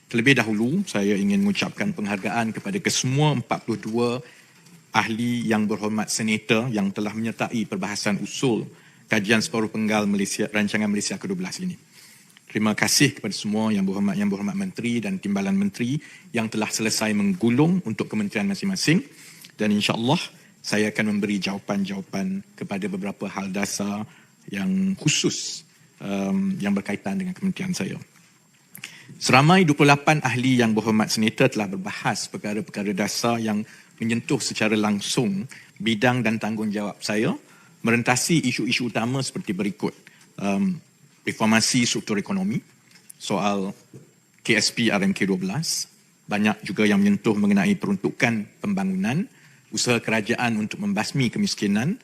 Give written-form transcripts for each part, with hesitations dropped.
Terlebih dahulu, saya ingin mengucapkan penghargaan kepada kesemua 42 ahli yang berhormat senator yang telah menyertai perbahasan usul kajian separuh penggal Malaysia, rancangan Malaysia ke-12 ini. Terima kasih kepada semua yang berhormat menteri dan timbalan menteri yang telah selesai menggulung untuk kementerian masing-masing, dan insya-Allah saya akan memberi jawapan-jawapan kepada beberapa hal dasar yang khusus yang berkaitan dengan kementerian saya. Seramai 28 ahli yang berhormat senator telah berbahas perkara-perkara dasar yang menyentuh secara langsung bidang dan tanggungjawab saya, merentasi isu-isu utama seperti berikut. Reformasi struktur ekonomi, soal KSP RMK 12, banyak juga yang menyentuh mengenai peruntukan pembangunan, usaha kerajaan untuk membasmi kemiskinan,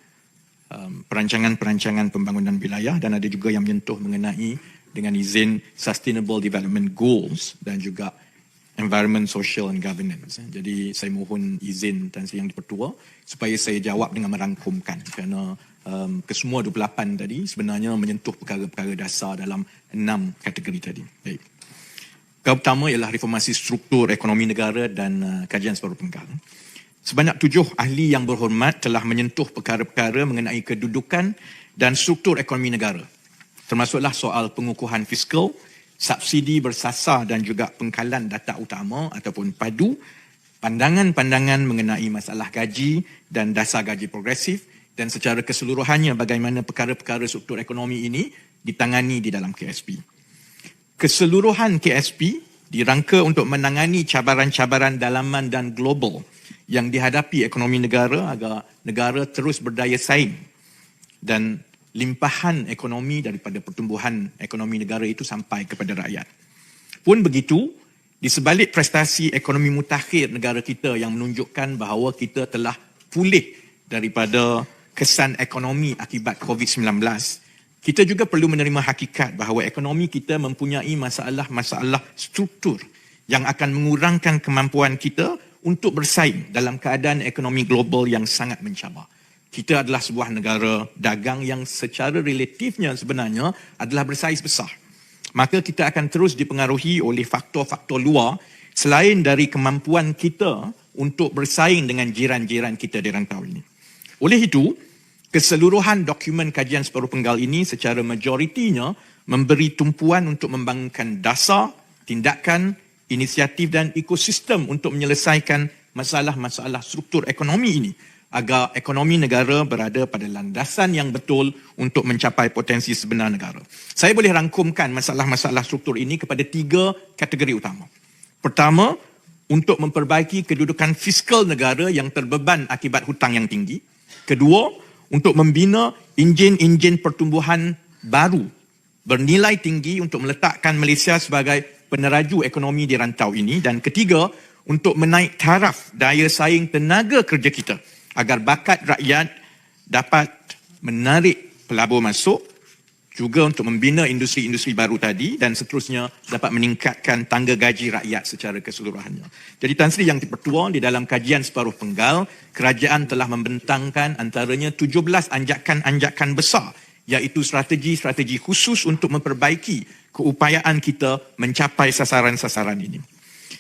perancangan-perancangan pembangunan wilayah, dan ada juga yang menyentuh mengenai dengan izin Sustainable Development Goals dan juga Environment, Social and Governance. Jadi saya mohon izin Tan Sri Yang Dipertua supaya saya jawab dengan merangkumkan, kerana kesemua 28 tadi sebenarnya menyentuh perkara-perkara dasar dalam 6 kategori tadi. Baik. Perkara pertama ialah reformasi struktur ekonomi negara dan kajian separuh penggal. Sebanyak 7 ahli yang berhormat telah menyentuh perkara-perkara mengenai kedudukan dan struktur ekonomi negara, termasuklah soal pengukuhan fiskal, subsidi bersasar dan juga pengkalan data utama ataupun padu, pandangan-pandangan mengenai masalah gaji dan dasar gaji progresif, dan secara keseluruhannya bagaimana perkara-perkara struktur ekonomi ini ditangani di dalam KSP. Keseluruhan KSP dirangka untuk menangani cabaran-cabaran dalaman dan global yang dihadapi ekonomi negara agar negara terus berdaya saing dan limpahan ekonomi daripada pertumbuhan ekonomi negara itu sampai kepada rakyat. Pun begitu, di sebalik prestasi ekonomi mutakhir negara kita yang menunjukkan bahawa kita telah pulih daripada kesan ekonomi akibat COVID-19, kita juga perlu menerima hakikat bahawa ekonomi kita mempunyai masalah-masalah struktur yang akan mengurangkan kemampuan kita untuk bersaing dalam keadaan ekonomi global yang sangat mencabar. Kita adalah sebuah negara dagang yang secara relatifnya sebenarnya adalah bersaiz besar. Maka kita akan terus dipengaruhi oleh faktor-faktor luar selain dari kemampuan kita untuk bersaing dengan jiran-jiran kita di rantau ini. Oleh itu, keseluruhan dokumen kajian separuh penggal ini secara majoritinya memberi tumpuan untuk membangunkan dasar, tindakan, inisiatif dan ekosistem untuk menyelesaikan masalah-masalah struktur ekonomi ini, agar ekonomi negara berada pada landasan yang betul untuk mencapai potensi sebenar negara. Saya boleh rangkumkan masalah-masalah struktur ini kepada 3 kategori utama. Pertama, untuk memperbaiki kedudukan fiskal negara yang terbeban akibat hutang yang tinggi. Kedua, untuk membina enjin-enjin pertumbuhan baru bernilai tinggi untuk meletakkan Malaysia sebagai peneraju ekonomi di rantau ini. Dan ketiga, untuk menaik taraf daya saing tenaga kerja kita agar bakat rakyat dapat menarik pelabur masuk, juga untuk membina industri-industri baru tadi, dan seterusnya dapat meningkatkan tangga gaji rakyat secara keseluruhannya. Jadi Tan Sri Yang Dipertua, di dalam kajian separuh penggal, kerajaan telah membentangkan antaranya 17 anjakan-anjakan besar, iaitu strategi-strategi khusus untuk memperbaiki keupayaan kita mencapai sasaran-sasaran ini.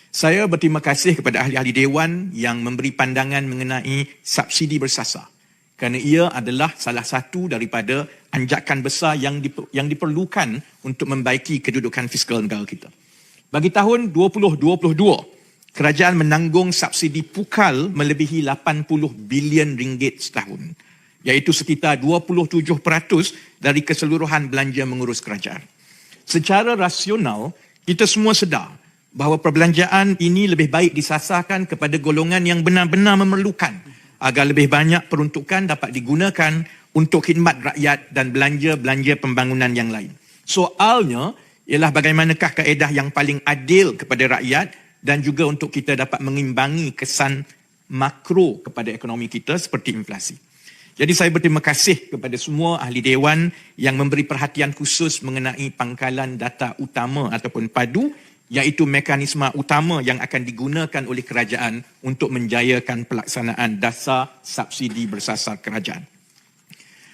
Saya berterima kasih kepada ahli-ahli Dewan yang memberi pandangan mengenai subsidi bersasar, kerana ia adalah salah satu daripada anjakan besar yang diperlukan untuk membaiki kedudukan fiskal negara kita. Bagi tahun 2022, kerajaan menanggung subsidi pukal melebihi 80 bilion ringgit setahun, iaitu sekitar 27% dari keseluruhan belanja mengurus kerajaan. Secara rasional, kita semua sedar bahawa perbelanjaan ini lebih baik disasarkan kepada golongan yang benar-benar memerlukan, agar lebih banyak peruntukan dapat digunakan untuk khidmat rakyat dan belanja-belanja pembangunan yang lain. Soalnya ialah bagaimanakah kaedah yang paling adil kepada rakyat dan juga untuk kita dapat mengimbangi kesan makro kepada ekonomi kita seperti inflasi. Jadi saya berterima kasih kepada semua ahli Dewan yang memberi perhatian khusus mengenai pangkalan data utama ataupun padu, iaitu mekanisme utama yang akan digunakan oleh kerajaan untuk menjayakan pelaksanaan dasar subsidi bersasar kerajaan.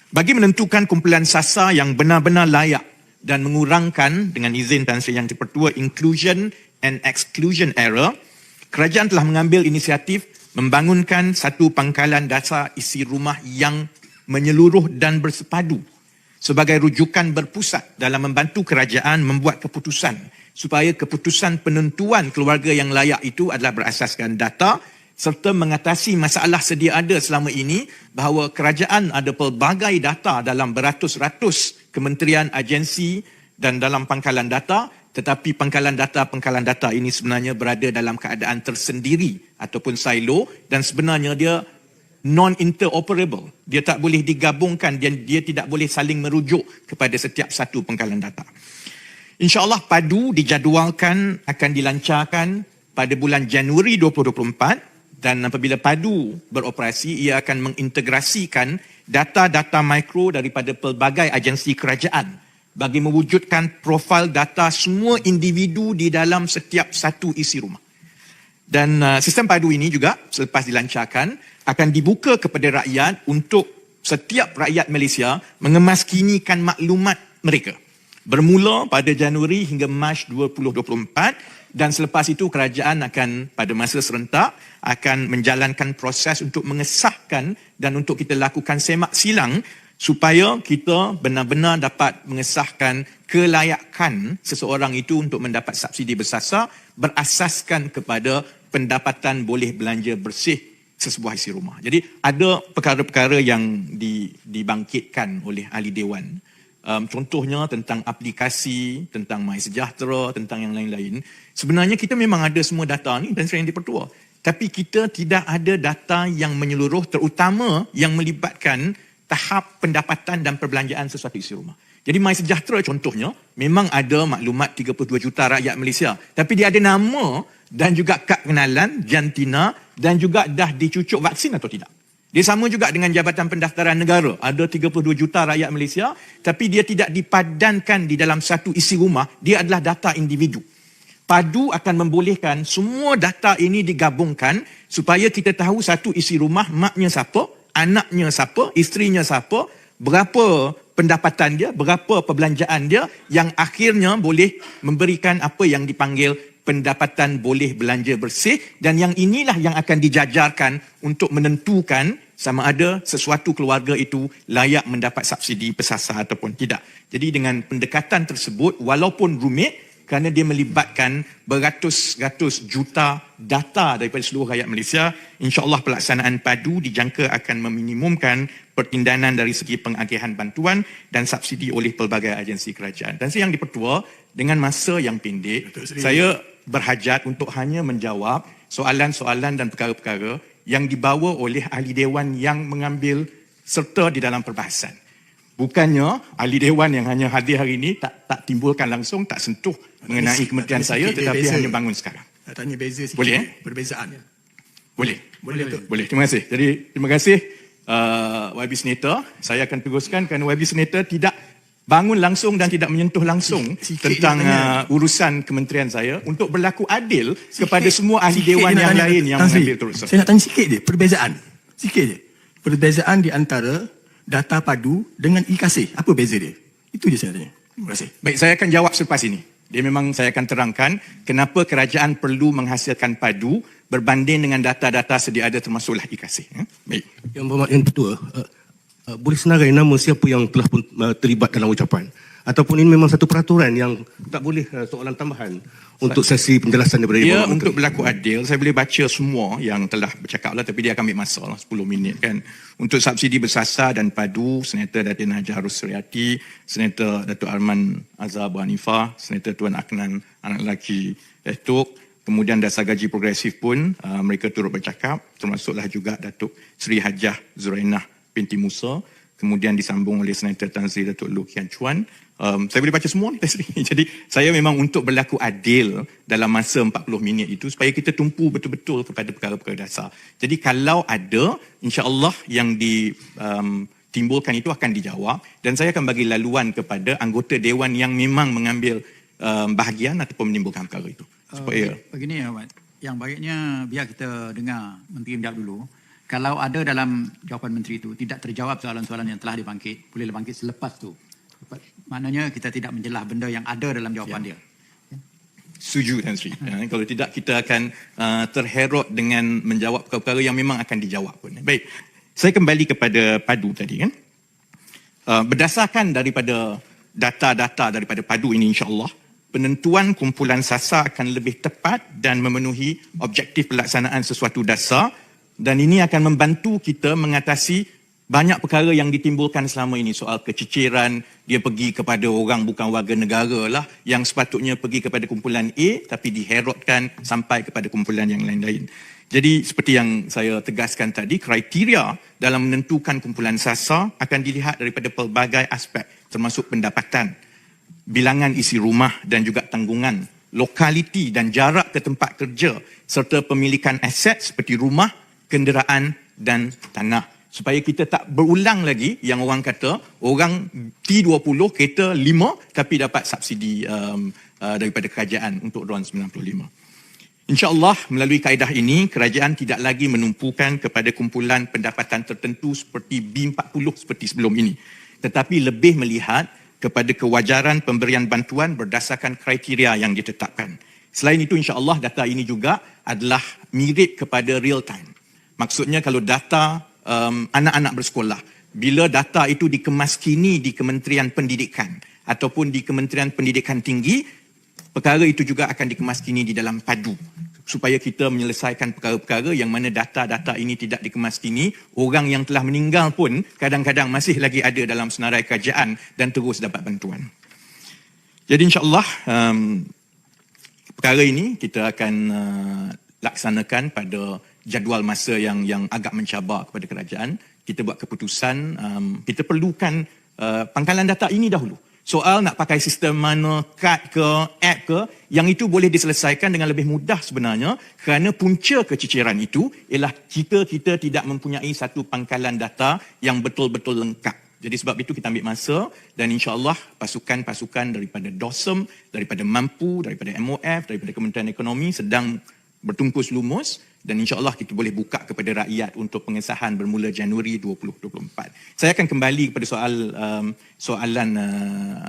Bagi menentukan kumpulan sasar yang benar-benar layak dan mengurangkan dengan izin Tan Sri Yang Dipertua inclusion and exclusion error, kerajaan telah mengambil inisiatif membangunkan satu pangkalan dasar isi rumah yang menyeluruh dan bersepadu sebagai rujukan berpusat dalam membantu kerajaan membuat keputusan supaya keputusan penentuan keluarga yang layak itu adalah berasaskan data serta mengatasi masalah sedia ada selama ini bahawa kerajaan ada pelbagai data dalam beratus-ratus kementerian, agensi dan dalam pangkalan data, tetapi pangkalan data ini sebenarnya berada dalam keadaan tersendiri ataupun silo dan sebenarnya dia non-interoperable. Dia tak boleh digabungkan dan dia tidak boleh saling merujuk kepada setiap satu pangkalan data. InsyaAllah padu dijadualkan akan dilancarkan pada bulan Januari 2024 dan apabila padu beroperasi, ia akan mengintegrasikan data-data mikro daripada pelbagai agensi kerajaan bagi mewujudkan profil data semua individu di dalam setiap satu isi rumah. Dan sistem padu ini juga selepas dilancarkan akan dibuka kepada rakyat untuk setiap rakyat Malaysia mengemaskinikan maklumat mereka. Bermula pada Januari hingga Mac 2024 dan selepas itu kerajaan akan pada masa serentak akan menjalankan proses untuk mengesahkan dan untuk kita lakukan semak silang supaya kita benar-benar dapat mengesahkan kelayakan seseorang itu untuk mendapat subsidi bersasar berasaskan kepada pendapatan boleh belanja bersih sesebuah isi rumah. Jadi ada perkara-perkara yang dibangkitkan oleh ahli dewan. Contohnya tentang aplikasi, tentang MySejahtera, tentang yang lain-lain. Sebenarnya kita memang ada semua data ni dan Sri Yang Dipertua. Tapi kita tidak ada data yang menyeluruh terutama yang melibatkan tahap pendapatan dan perbelanjaan sesuatu isi rumah. Jadi MySejahtera contohnya memang ada maklumat 32 juta rakyat Malaysia. Tapi dia ada nama dan juga kad pengenalan, jantina dan juga dah dicucuk vaksin atau tidak. Dia sama juga dengan Jabatan Pendaftaran Negara. Ada 32 juta rakyat Malaysia tapi dia tidak dipadankan di dalam satu isi rumah. Dia adalah data individu. Padu akan membolehkan semua data ini digabungkan supaya kita tahu satu isi rumah maknya siapa, anaknya siapa, isterinya siapa, berapa pendapatan dia, berapa perbelanjaan dia yang akhirnya boleh memberikan apa yang dipanggil pendapatan boleh belanja bersih dan yang inilah yang akan dijajarkan untuk menentukan sama ada sesuatu keluarga itu layak mendapat subsidi bersasar ataupun tidak. Jadi dengan pendekatan tersebut walaupun rumit kerana dia melibatkan beratus-ratus juta data daripada seluruh rakyat Malaysia, insya-Allah pelaksanaan padu dijangka akan meminimumkan pertindanan dari segi pengagihan bantuan dan subsidi oleh pelbagai agensi kerajaan. Dan Yang Dipertua, dengan masa yang pendek, saya berhajat untuk hanya menjawab soalan-soalan dan perkara-perkara yang dibawa oleh ahli dewan yang mengambil serta di dalam perbahasan. Bukannya ahli dewan yang hanya hadir hari ini tak timbulkan langsung, tak sentuh mengenai kementerian saya tetapi hanya bangun sekarang. Tanya beza sikit. Boleh Perbezaan. Boleh. Terima kasih. Jadi terima kasih YB Senator. Saya akan teruskan kerana YB Senator tidak bangun langsung dan tidak menyentuh langsung tentang urusan kementerian saya untuk berlaku adil kepada semua ahli dewan yang lain yang mengambil terusan. Saya nak tanya sikit je, perbezaan. Sikit je. Perbezaan di antara data padu dengan e-kasih. Apa beza dia? Itu je saya tanya. Terima kasih. Baik, saya akan jawab selepas ini. Dia memang saya akan terangkan kenapa kerajaan perlu menghasilkan padu berbanding dengan data-data sedia ada termasuklah e-kasih. Baik. Yang Berhormat Yang Ketua, boleh senarai nama siapa yang telah pun terlibat dalam ucapan? Ataupun ini memang satu peraturan yang tak boleh soalan tambahan untuk sesi penjelasan daripada dia untuk berlaku adil, saya boleh baca semua yang telah bercakap lah, tapi dia akan ambil masa lah, 10 minit kan. Untuk subsidi bersasar dan padu, Senator Datin Haji Harus Suryati, Senator Datuk Arman Azhar Abu Hanifah, Senator Tuan Aknan anak lelaki Datuk, kemudian dasar gaji progresif pun mereka turut bercakap, termasuklah juga Datuk Seri Hajah Zurainah binti Musa, kemudian disambung oleh Senator Tan Sri Datuk Loh Kian Chuan. Saya boleh baca semua ni, jadi saya memang untuk berlaku adil dalam masa 40 minit itu supaya kita tumpu betul-betul kepada perkara-perkara dasar. Jadi kalau ada, insya-Allah yang ditimbulkan itu akan dijawab dan saya akan bagi laluan kepada anggota dewan yang memang mengambil bahagian ataupun menimbulkan perkara itu. Supaya begini Ahmad, yang baiknya biar kita dengar Menteri menjawab dulu. Kalau ada dalam jawapan menteri itu tidak terjawab soalan-soalan yang telah dibangkit, boleh bangkit selepas tu. Maknanya kita tidak menjelah benda yang ada dalam jawapan dia. Setuju Tan Sri. Kalau tidak kita akan terherot dengan menjawab perkara yang memang akan dijawab pun. Baik, saya kembali kepada padu tadi kan. Berdasarkan daripada data-data daripada padu ini insya-Allah, penentuan kumpulan sasar akan lebih tepat dan memenuhi objektif pelaksanaan sesuatu dasar, dan ini akan membantu kita mengatasi banyak perkara yang ditimbulkan selama ini. Soal keciciran, dia pergi kepada orang bukan warga negara lah yang sepatutnya pergi kepada kumpulan A tapi diherotkan sampai kepada kumpulan yang lain-lain. Jadi seperti yang saya tegaskan tadi, kriteria dalam menentukan kumpulan sasar akan dilihat daripada pelbagai aspek termasuk pendapatan, bilangan isi rumah dan juga tanggungan, lokaliti dan jarak ke tempat kerja serta pemilikan aset seperti rumah, kenderaan dan tanah. Supaya kita tak berulang lagi yang orang kata orang T20 kereta 5 tapi dapat subsidi daripada kerajaan untuk RON 95. InsyaAllah melalui kaedah ini, kerajaan tidak lagi menumpukan kepada kumpulan pendapatan tertentu seperti B40 seperti sebelum ini. Tetapi lebih melihat kepada kewajaran pemberian bantuan berdasarkan kriteria yang ditetapkan. Selain itu, insyaAllah data ini juga adalah mirip kepada real time. Maksudnya kalau data anak-anak bersekolah, bila data itu dikemaskini di Kementerian Pendidikan ataupun di Kementerian Pendidikan Tinggi, perkara itu juga akan dikemaskini di dalam padu supaya kita menyelesaikan perkara-perkara yang mana data-data ini tidak dikemaskini, orang yang telah meninggal pun kadang-kadang masih lagi ada dalam senarai kerajaan dan terus dapat bantuan. Jadi insyaAllah perkara ini kita akan laksanakan pada jadual masa yang agak mencabar kepada kerajaan. Kita buat keputusan, kita perlukan pangkalan data ini dahulu. Soal nak pakai sistem mana, kad ke, app ke, yang itu boleh diselesaikan dengan lebih mudah sebenarnya kerana punca keciciran itu ialah kita tidak mempunyai satu pangkalan data yang betul-betul lengkap. Jadi sebab itu kita ambil masa dan insya-Allah pasukan-pasukan daripada DOSM, daripada Mampu, daripada MOF, daripada Kementerian Ekonomi sedang bertungkus lumus dan insya-Allah kita boleh buka kepada rakyat untuk pengesahan bermula Januari 2024. Saya akan kembali kepada soalan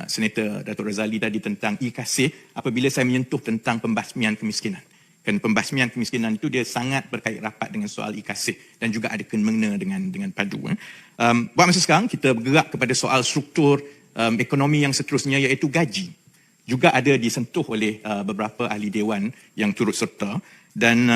Senator Datuk Razali tadi tentang e-kasih apabila saya menyentuh tentang pembasmian kemiskinan. Kan pembasmian kemiskinan itu dia sangat berkait rapat dengan soal e-kasih dan juga ada kena dengan padu. Buat masa sekarang kita bergerak kepada soal struktur ekonomi yang seterusnya iaitu gaji. Juga ada disentuh oleh beberapa ahli dewan yang turut serta dan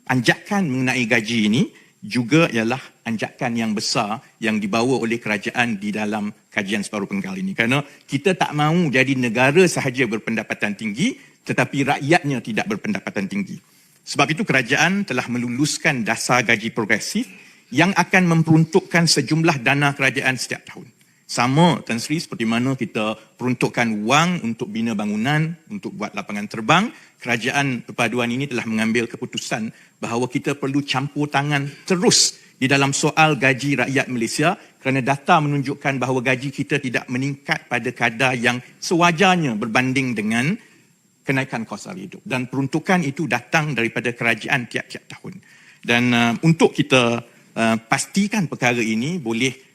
anjakan mengenai gaji ini juga ialah anjakan yang besar yang dibawa oleh kerajaan di dalam kajian separuh penggal ini. Kerana kita tak mahu jadi negara sahaja berpendapatan tinggi tetapi rakyatnya tidak berpendapatan tinggi. Sebab itu kerajaan telah meluluskan dasar gaji progresif yang akan memperuntukkan sejumlah dana kerajaan setiap tahun. Sama Tan Sri seperti mana kita peruntukkan wang untuk bina bangunan, untuk buat lapangan terbang, kerajaan perpaduan ini telah mengambil keputusan bahawa kita perlu campur tangan terus di dalam soal gaji rakyat Malaysia kerana data menunjukkan bahawa gaji kita tidak meningkat pada kadar yang sewajarnya berbanding dengan kenaikan kos sara hidup. Dan peruntukan itu datang daripada kerajaan tiap-tiap tahun. Dan untuk kita pastikan perkara ini boleh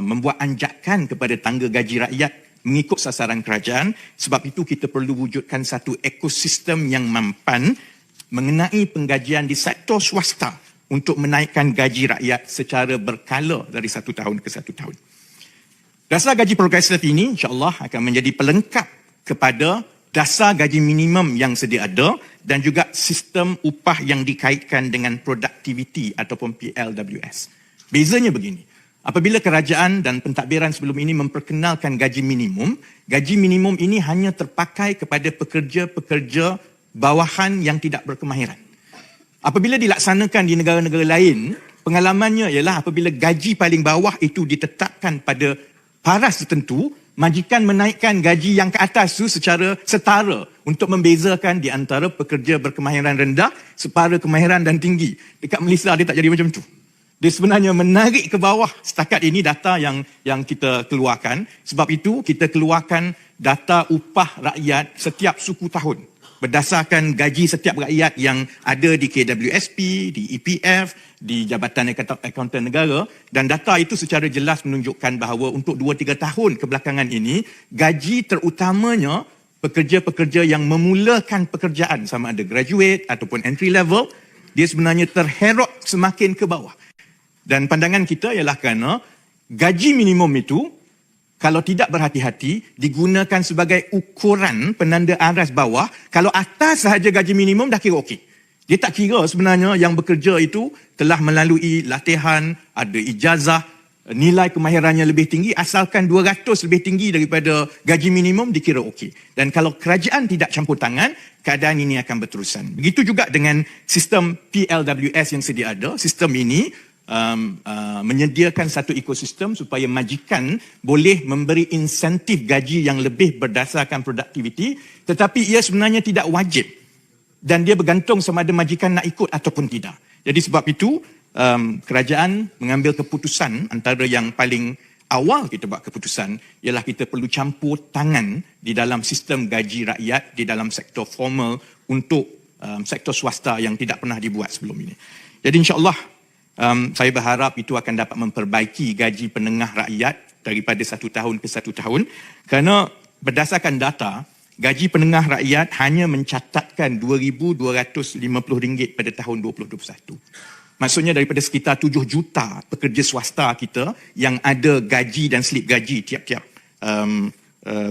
membuat anjakan kepada tangga gaji rakyat mengikut sasaran kerajaan. Sebab itu kita perlu wujudkan satu ekosistem yang mampan mengenai penggajian di sektor swasta untuk menaikkan gaji rakyat secara berkala dari satu tahun ke satu tahun. Dasar gaji progresif ini insya-Allah akan menjadi pelengkap kepada dasar gaji minimum yang sedia ada dan juga sistem upah yang dikaitkan dengan produktiviti ataupun PLWS. Bezanya begini. Apabila kerajaan dan pentadbiran sebelum ini memperkenalkan gaji minimum ini hanya terpakai kepada pekerja-pekerja bawahan yang tidak berkemahiran. Apabila dilaksanakan di negara-negara lain, pengalamannya ialah apabila gaji paling bawah itu ditetapkan pada paras tertentu, majikan menaikkan gaji yang ke atas itu secara setara untuk membezakan di antara pekerja berkemahiran rendah, separa kemahiran dan tinggi. Dekat Malaysia dia tak jadi macam tu. Dia sebenarnya menarik ke bawah setakat ini data yang kita keluarkan. Sebab itu kita keluarkan data upah rakyat setiap suku tahun. berdasarkan gaji setiap rakyat yang ada di KWSP, di EPF, di Jabatan Akauntan Negara, dan data itu secara jelas menunjukkan bahawa untuk 2-3 tahun kebelakangan ini, gaji terutamanya pekerja-pekerja yang memulakan pekerjaan sama ada graduate ataupun entry level, dia sebenarnya terherot semakin ke bawah. Dan pandangan kita ialah kerana gaji minimum itu kalau tidak berhati-hati, digunakan sebagai ukuran penanda aras bawah. Kalau atas sahaja gaji minimum, dah kira okey. Dia tak kira sebenarnya yang bekerja itu telah melalui latihan, ada ijazah, nilai kemahirannya lebih tinggi, asalkan 200 lebih tinggi daripada gaji minimum, dikira okey. Dan kalau kerajaan tidak campur tangan, keadaan ini akan berterusan. Begitu juga dengan sistem PLWS yang sedia ada. Sistem ini menyediakan satu ekosistem supaya majikan boleh memberi insentif gaji yang lebih berdasarkan produktiviti, tetapi ia sebenarnya tidak wajib dan dia bergantung sama ada majikan nak ikut ataupun tidak. Jadi sebab itu kerajaan mengambil keputusan, antara yang paling awal kita buat keputusan ialah kita perlu campur tangan di dalam sistem gaji rakyat di dalam sektor formal untuk sektor swasta yang tidak pernah dibuat sebelum ini. Jadi insya-Allah saya berharap itu akan dapat memperbaiki gaji penengah rakyat daripada satu tahun ke satu tahun, kerana berdasarkan data, gaji penengah rakyat hanya mencatatkan RM2,250 pada tahun 2021. Maksudnya daripada sekitar 7 juta pekerja swasta kita yang ada gaji dan slip gaji tiap-tiap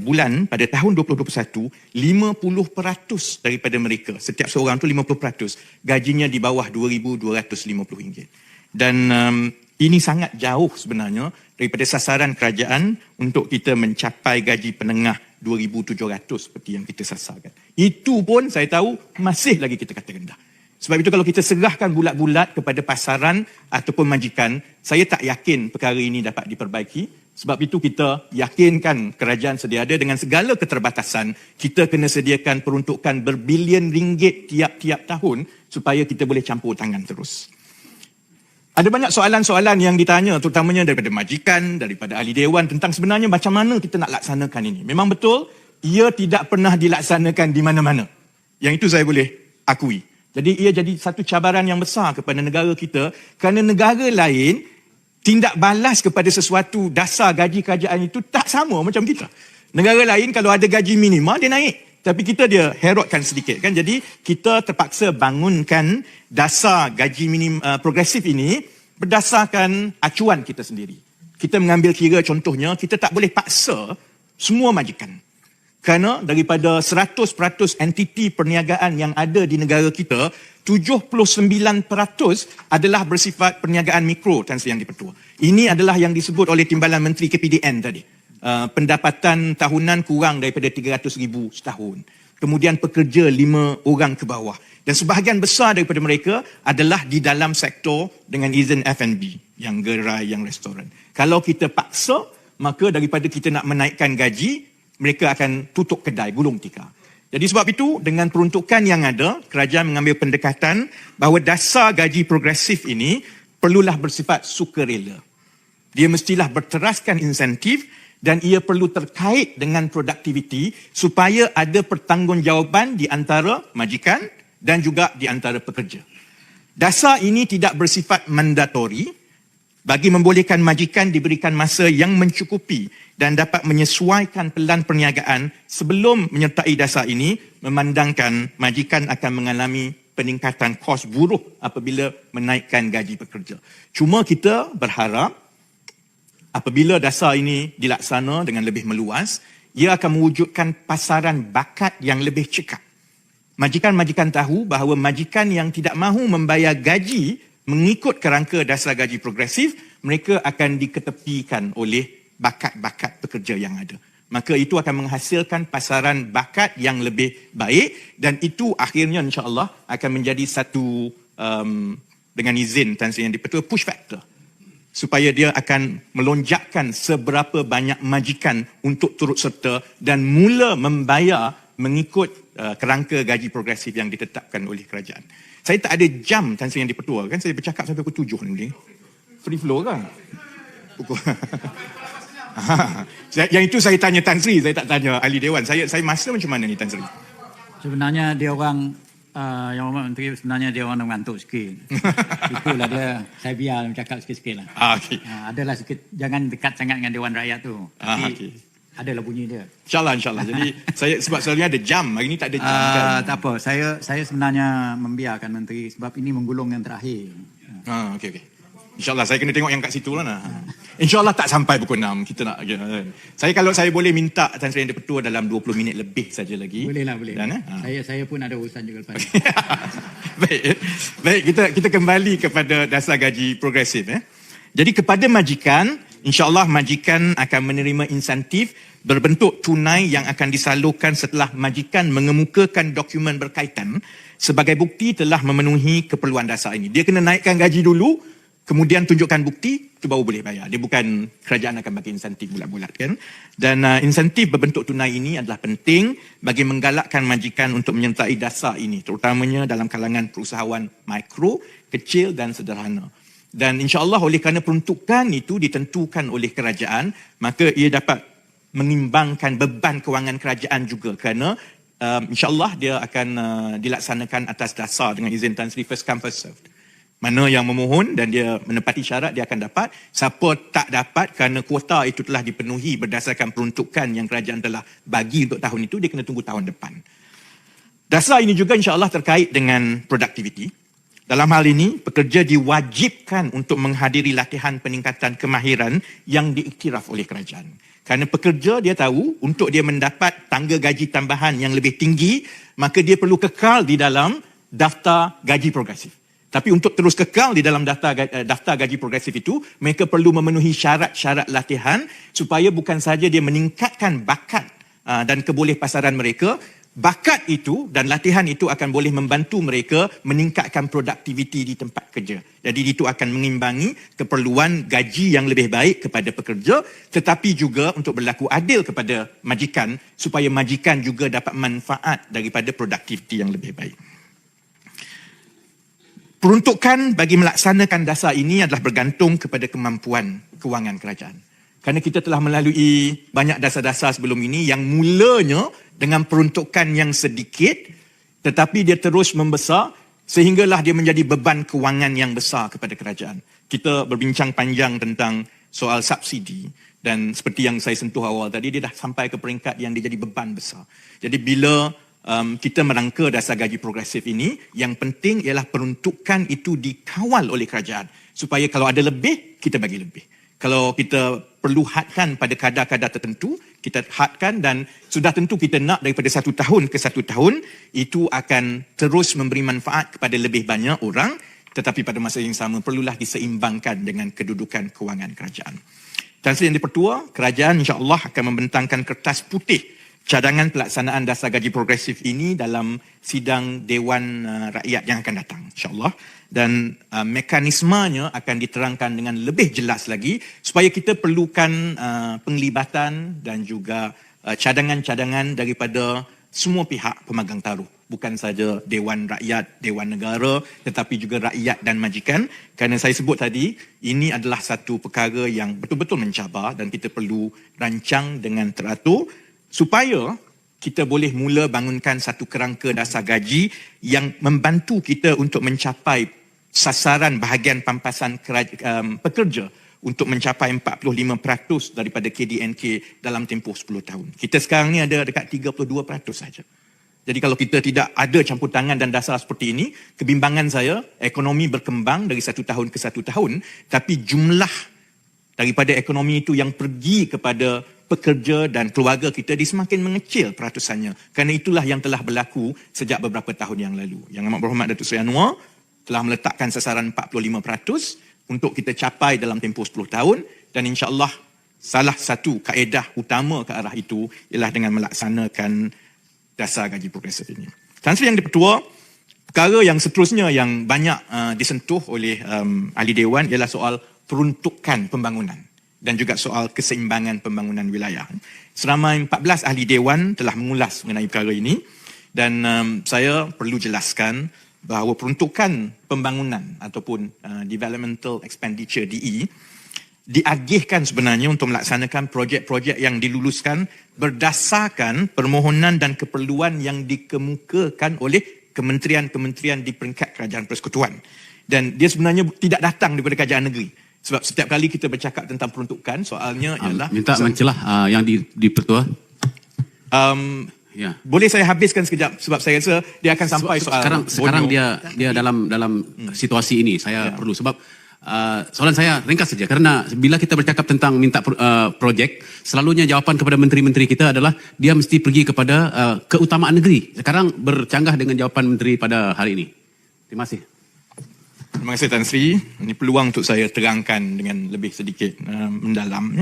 bulan pada tahun 2021, 50% daripada mereka, setiap seorang tu 50%, gajinya di bawah RM2,250. Dan ini sangat jauh sebenarnya daripada sasaran kerajaan untuk kita mencapai gaji penengah 2,700 seperti yang kita sasarkan. Itu pun saya tahu masih lagi kita kata rendah. Sebab itu kalau kita serahkan bulat-bulat kepada pasaran ataupun majikan, saya tak yakin perkara ini dapat diperbaiki. Sebab itu kita yakinkan kerajaan sedia ada dengan segala keterbatasan, kita kena sediakan peruntukan berbilion ringgit tiap-tiap tahun supaya kita boleh campur tangan terus. Ada banyak soalan-soalan yang ditanya, terutamanya daripada majikan, daripada ahli dewan tentang sebenarnya macam mana kita nak laksanakan ini. Memang betul, ia tidak pernah dilaksanakan di mana-mana. Yang itu saya boleh akui. Jadi ia jadi satu cabaran yang besar kepada negara kita, kerana negara lain tindak balas kepada sesuatu dasar gaji kerajaan itu tak sama macam kita. Negara lain kalau ada gaji minima, dia naik. Tapi kita dia herotkan sedikit kan. Jadi kita terpaksa bangunkan dasar gaji minim progresif ini berdasarkan acuan kita sendiri. Kita mengambil kira contohnya, kita tak boleh paksa semua majikan. Kerana daripada 100% entiti perniagaan yang ada di negara kita, 79% adalah bersifat perniagaan mikro, Tan Sri Yang di-Pertua. Ini adalah yang disebut oleh Timbalan Menteri KPDN tadi. Pendapatan tahunan kurang daripada 300,000 setahun. Kemudian pekerja 5 orang ke bawah. Dan sebahagian besar daripada mereka adalah di dalam sektor dengan izin F&B, yang gerai, yang restoran. Kalau kita paksa, maka daripada kita nak menaikkan gaji, mereka akan tutup kedai, gulung tikar. Jadi sebab itu, dengan peruntukan yang ada, kerajaan mengambil pendekatan bahawa dasar gaji progresif ini perlulah bersifat sukarela. Dia mestilah berteraskan insentif dan ia perlu terkait dengan produktiviti supaya ada pertanggungjawaban di antara majikan dan juga di antara pekerja. Dasar ini tidak bersifat mandatori bagi membolehkan majikan diberikan masa yang mencukupi dan dapat menyesuaikan pelan perniagaan sebelum menyertai dasar ini, memandangkan majikan akan mengalami peningkatan kos buruh apabila menaikkan gaji pekerja. Cuma kita berharap apabila dasar ini dilaksana dengan lebih meluas, ia akan mewujudkan pasaran bakat yang lebih cekap. Majikan-majikan tahu bahawa majikan yang tidak mahu membayar gaji mengikut kerangka dasar gaji progresif, mereka akan diketepikan oleh bakat-bakat pekerja yang ada. Maka itu akan menghasilkan pasaran bakat yang lebih baik dan itu akhirnya insya-Allah akan menjadi satu dengan izin Tan Sri Yang di-Pertua push factor, supaya dia akan melonjakkan seberapa banyak majikan untuk turut serta dan mula membayar mengikut kerangka gaji progresif yang ditetapkan oleh kerajaan. Saya tak ada jam Tan Sri Yang di-Pertua kan, saya bercakap sampai pukul 7 nanti. Free flow kan? Yang itu saya tanya Tan Sri, saya tak tanya ahli dewan. Saya masa macam mana ni Tan Sri? Sebenarnya dia orang Yang Hormat Menteri, sebenarnya dia orang mengantuk sikit. Itulah dia, saya biar bercakap sikit-sikit lah. Okey. Adalah sikit, jangan dekat sangat dengan Dewan Rakyat tu. Tapi Okey. adalah bunyi dia. InsyaAllah. Jadi saya sebab selalunya ada jam. Hari ni tak ada jam kan. Tak apa, saya sebenarnya membiarkan Menteri sebab ini menggulung yang terakhir. Okey. InsyaAllah saya kena tengok yang kat situ lah. InsyaAllah tak sampai pukul 6. Kita nak. Kalau saya boleh minta Tan Sri Yang di-Pertua dalam 20 minit lebih saja lagi. Boleh lah, boleh. Dan, Saya pun ada urusan juga lepas. Baik, kita kembali kepada dasar gaji progresif. Jadi kepada majikan, insyaAllah majikan akan menerima insentif berbentuk tunai yang akan disalurkan setelah majikan mengemukakan dokumen berkaitan sebagai bukti telah memenuhi keperluan dasar ini. Dia kena naikkan gaji dulu, kemudian tunjukkan bukti, itu baru boleh bayar. Dia bukan kerajaan akan bagi insentif bulat-bulat kan. Dan insentif berbentuk tunai ini adalah penting bagi menggalakkan majikan untuk menyertai dasar ini, terutamanya dalam kalangan perusahawan mikro, kecil dan sederhana. Dan insyaAllah oleh kerana peruntukan itu ditentukan oleh kerajaan, maka ia dapat mengimbangkan beban kewangan kerajaan juga kerana insyaAllah dia akan dilaksanakan atas dasar dengan izin Tan Sri first come first served. Mana yang memohon dan dia menepati syarat dia akan dapat. Siapa tak dapat kerana kuota itu telah dipenuhi berdasarkan peruntukan yang kerajaan telah bagi untuk tahun itu, dia kena tunggu tahun depan. Dasar ini juga insyaAllah terkait dengan produktiviti. Dalam hal ini, pekerja diwajibkan untuk menghadiri latihan peningkatan kemahiran yang diiktiraf oleh kerajaan. Kerana pekerja dia tahu untuk dia mendapat tangga gaji tambahan yang lebih tinggi, maka dia perlu kekal di dalam daftar gaji progresif. Tapi untuk terus kekal di dalam daftar gaji progresif itu, mereka perlu memenuhi syarat-syarat latihan supaya bukan saja dia meningkatkan bakat dan kebolehpasaran mereka, bakat itu dan latihan itu akan boleh membantu mereka meningkatkan produktiviti di tempat kerja. Jadi itu akan mengimbangi keperluan gaji yang lebih baik kepada pekerja, tetapi juga untuk berlaku adil kepada majikan supaya majikan juga dapat manfaat daripada produktiviti yang lebih baik. Peruntukan bagi melaksanakan dasar ini adalah bergantung kepada kemampuan kewangan kerajaan. Kerana kita telah melalui banyak dasar-dasar sebelum ini yang mulanya dengan peruntukan yang sedikit tetapi dia terus membesar sehinggalah dia menjadi beban kewangan yang besar kepada kerajaan. Kita berbincang panjang tentang soal subsidi dan seperti yang saya sentuh awal tadi, dia dah sampai ke peringkat yang dia jadi beban besar. Jadi bila kita merangka dasar gaji progresif ini, yang penting ialah peruntukan itu dikawal oleh kerajaan supaya kalau ada lebih, kita bagi lebih. Kalau kita perlu hadkan pada kadar-kadar tertentu, kita hadkan dan sudah tentu kita nak daripada satu tahun ke satu tahun, itu akan terus memberi manfaat kepada lebih banyak orang, tetapi pada masa yang sama perlulah diseimbangkan dengan kedudukan kewangan kerajaan. Tan Sri Yang di-Pertua, kerajaan insya-Allah akan membentangkan kertas putih cadangan pelaksanaan dasar gaji progresif ini dalam sidang Dewan Rakyat yang akan datang, insyaAllah. Dan mekanismenya akan diterangkan dengan lebih jelas lagi supaya kita perlukan penglibatan dan juga cadangan-cadangan daripada semua pihak pemegang taruh. Bukan saja Dewan Rakyat, Dewan Negara, tetapi juga rakyat dan majikan. Kerana saya sebut tadi, ini adalah satu perkara yang betul-betul mencabar dan kita perlu rancang dengan teratur supaya kita boleh mula bangunkan satu kerangka dasar gaji yang membantu kita untuk mencapai sasaran bahagian pampasan pekerja untuk mencapai 45% daripada KDNK dalam tempoh 10 tahun. Kita sekarang ni ada dekat 32% saja. Jadi kalau kita tidak ada campur tangan dan dasar seperti ini, kebimbangan saya, ekonomi berkembang dari satu tahun ke satu tahun, tapi jumlah daripada ekonomi itu yang pergi kepada pekerja dan keluarga kita dia semakin mengecil peratusannya. Kerana itulah yang telah berlaku sejak beberapa tahun yang lalu. Yang Amat Berhormat Datuk Seri Anwar telah meletakkan sasaran 45% untuk kita capai dalam tempoh 10 tahun dan insya-Allah salah satu kaedah utama ke arah itu ialah dengan melaksanakan dasar gaji progresif ini. Tan Sri Yang di-Pertua, perkara yang seterusnya yang banyak disentuh oleh ahli dewan ialah soal peruntukan pembangunan dan juga soal keseimbangan pembangunan wilayah. Seramai 14 ahli dewan telah mengulas mengenai perkara ini dan saya perlu jelaskan bahawa peruntukan pembangunan ataupun developmental expenditure DE diagihkan sebenarnya untuk melaksanakan projek-projek yang diluluskan berdasarkan permohonan dan keperluan yang dikemukakan oleh kementerian-kementerian di peringkat kerajaan persekutuan. Dan dia sebenarnya tidak datang daripada kerajaan negeri. Sebab setiap kali kita bercakap tentang peruntukan, soalnya ialah... Minta mencelah yang di Pertua. Ya. Boleh saya habiskan sekejap sebab saya rasa dia akan sampai soal Sekarang dia dalam situasi ini saya perlu sebab soalan saya ringkas saja kerana bila kita bercakap tentang minta projek, selalunya jawapan kepada menteri-menteri kita adalah dia mesti pergi kepada keutamaan negeri. Sekarang bercanggah dengan jawapan menteri pada hari ini. Terima kasih. Terima kasih Tan Sri. Ini peluang untuk saya terangkan dengan lebih sedikit mendalam.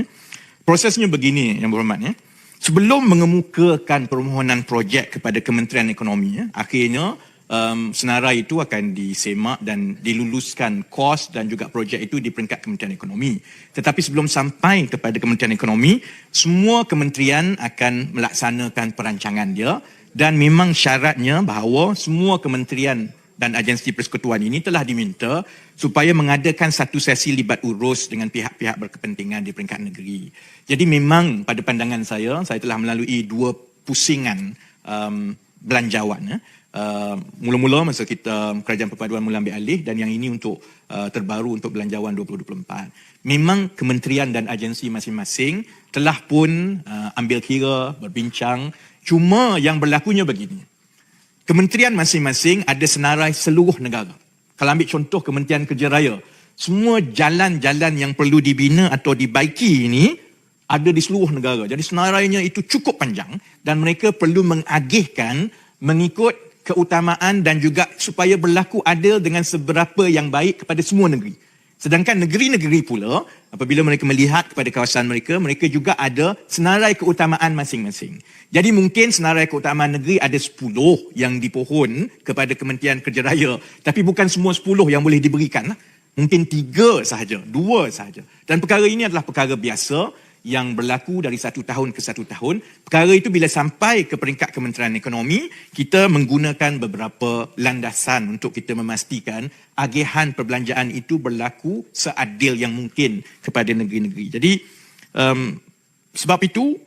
Prosesnya begini yang berhormat. Sebelum mengemukakan permohonan projek kepada Kementerian Ekonomi, akhirnya senarai itu akan disemak dan diluluskan kos dan juga projek itu di peringkat Kementerian Ekonomi. Tetapi sebelum sampai kepada Kementerian Ekonomi, semua kementerian akan melaksanakan perancangan dia dan memang syaratnya bahawa semua kementerian dan agensi persekutuan ini telah diminta supaya mengadakan satu sesi libat urus dengan pihak-pihak berkepentingan di peringkat negeri. Jadi memang pada pandangan saya telah melalui 2 pusingan belanjawan. Mula-mula masa kita Kerajaan Perpaduan mula ambil alih dan yang ini untuk terbaru untuk belanjawan 2024. Memang kementerian dan agensi masing-masing telah pun ambil kira, berbincang. Cuma yang berlakunya begini. Kementerian masing-masing ada senarai seluruh negara. Kalau ambil contoh Kementerian Kerja Raya, semua jalan-jalan yang perlu dibina atau dibaiki ini ada di seluruh negara. Jadi senarainya itu cukup panjang dan mereka perlu mengagihkan mengikut keutamaan dan juga supaya berlaku adil dengan seberapa yang baik kepada semua negeri. Sedangkan negeri-negeri pula, apabila mereka melihat kepada kawasan mereka, mereka juga ada senarai keutamaan masing-masing. Jadi mungkin senarai keutamaan negeri ada 10 yang dipohon kepada Kementerian Kerja Raya. Tapi bukan semua 10 yang boleh diberikan. Mungkin 3 sahaja, 2 sahaja. Dan perkara ini adalah perkara biasa yang berlaku dari satu tahun ke satu tahun. Perkara itu bila sampai ke peringkat Kementerian Ekonomi, kita menggunakan beberapa landasan untuk kita memastikan agihan perbelanjaan itu berlaku seadil yang mungkin kepada negeri-negeri. Jadi, sebab itu,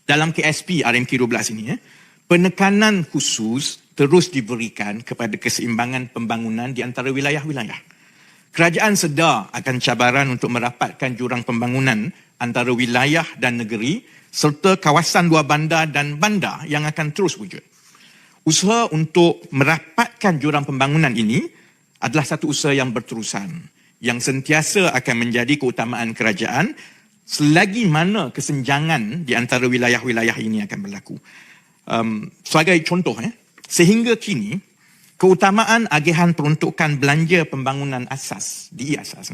dalam KSP RMK 12 ini, penekanan khusus terus diberikan kepada keseimbangan pembangunan di antara wilayah-wilayah. Kerajaan sedar akan cabaran untuk merapatkan jurang pembangunan antara wilayah dan negeri serta kawasan luar bandar dan bandar yang akan terus wujud. Usaha untuk merapatkan jurang pembangunan ini adalah satu usaha yang berterusan, yang sentiasa akan menjadi keutamaan kerajaan selagi mana kesenjangan di antara wilayah-wilayah ini akan berlaku. Sebagai contoh, sehingga kini, keutamaan agihan peruntukan belanja pembangunan asas, DI asas,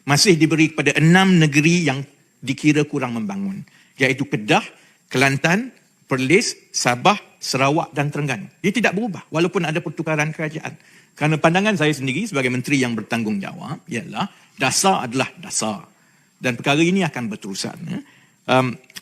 masih diberi kepada 6 negeri yang dikira kurang membangun, iaitu Kedah, Kelantan, Perlis, Sabah, Sarawak dan Terengganu. Dia tidak berubah walaupun ada pertukaran kerajaan. Kerana pandangan saya sendiri sebagai menteri yang bertanggungjawab ialah dasar adalah dasar. Dan perkara ini akan berterusan.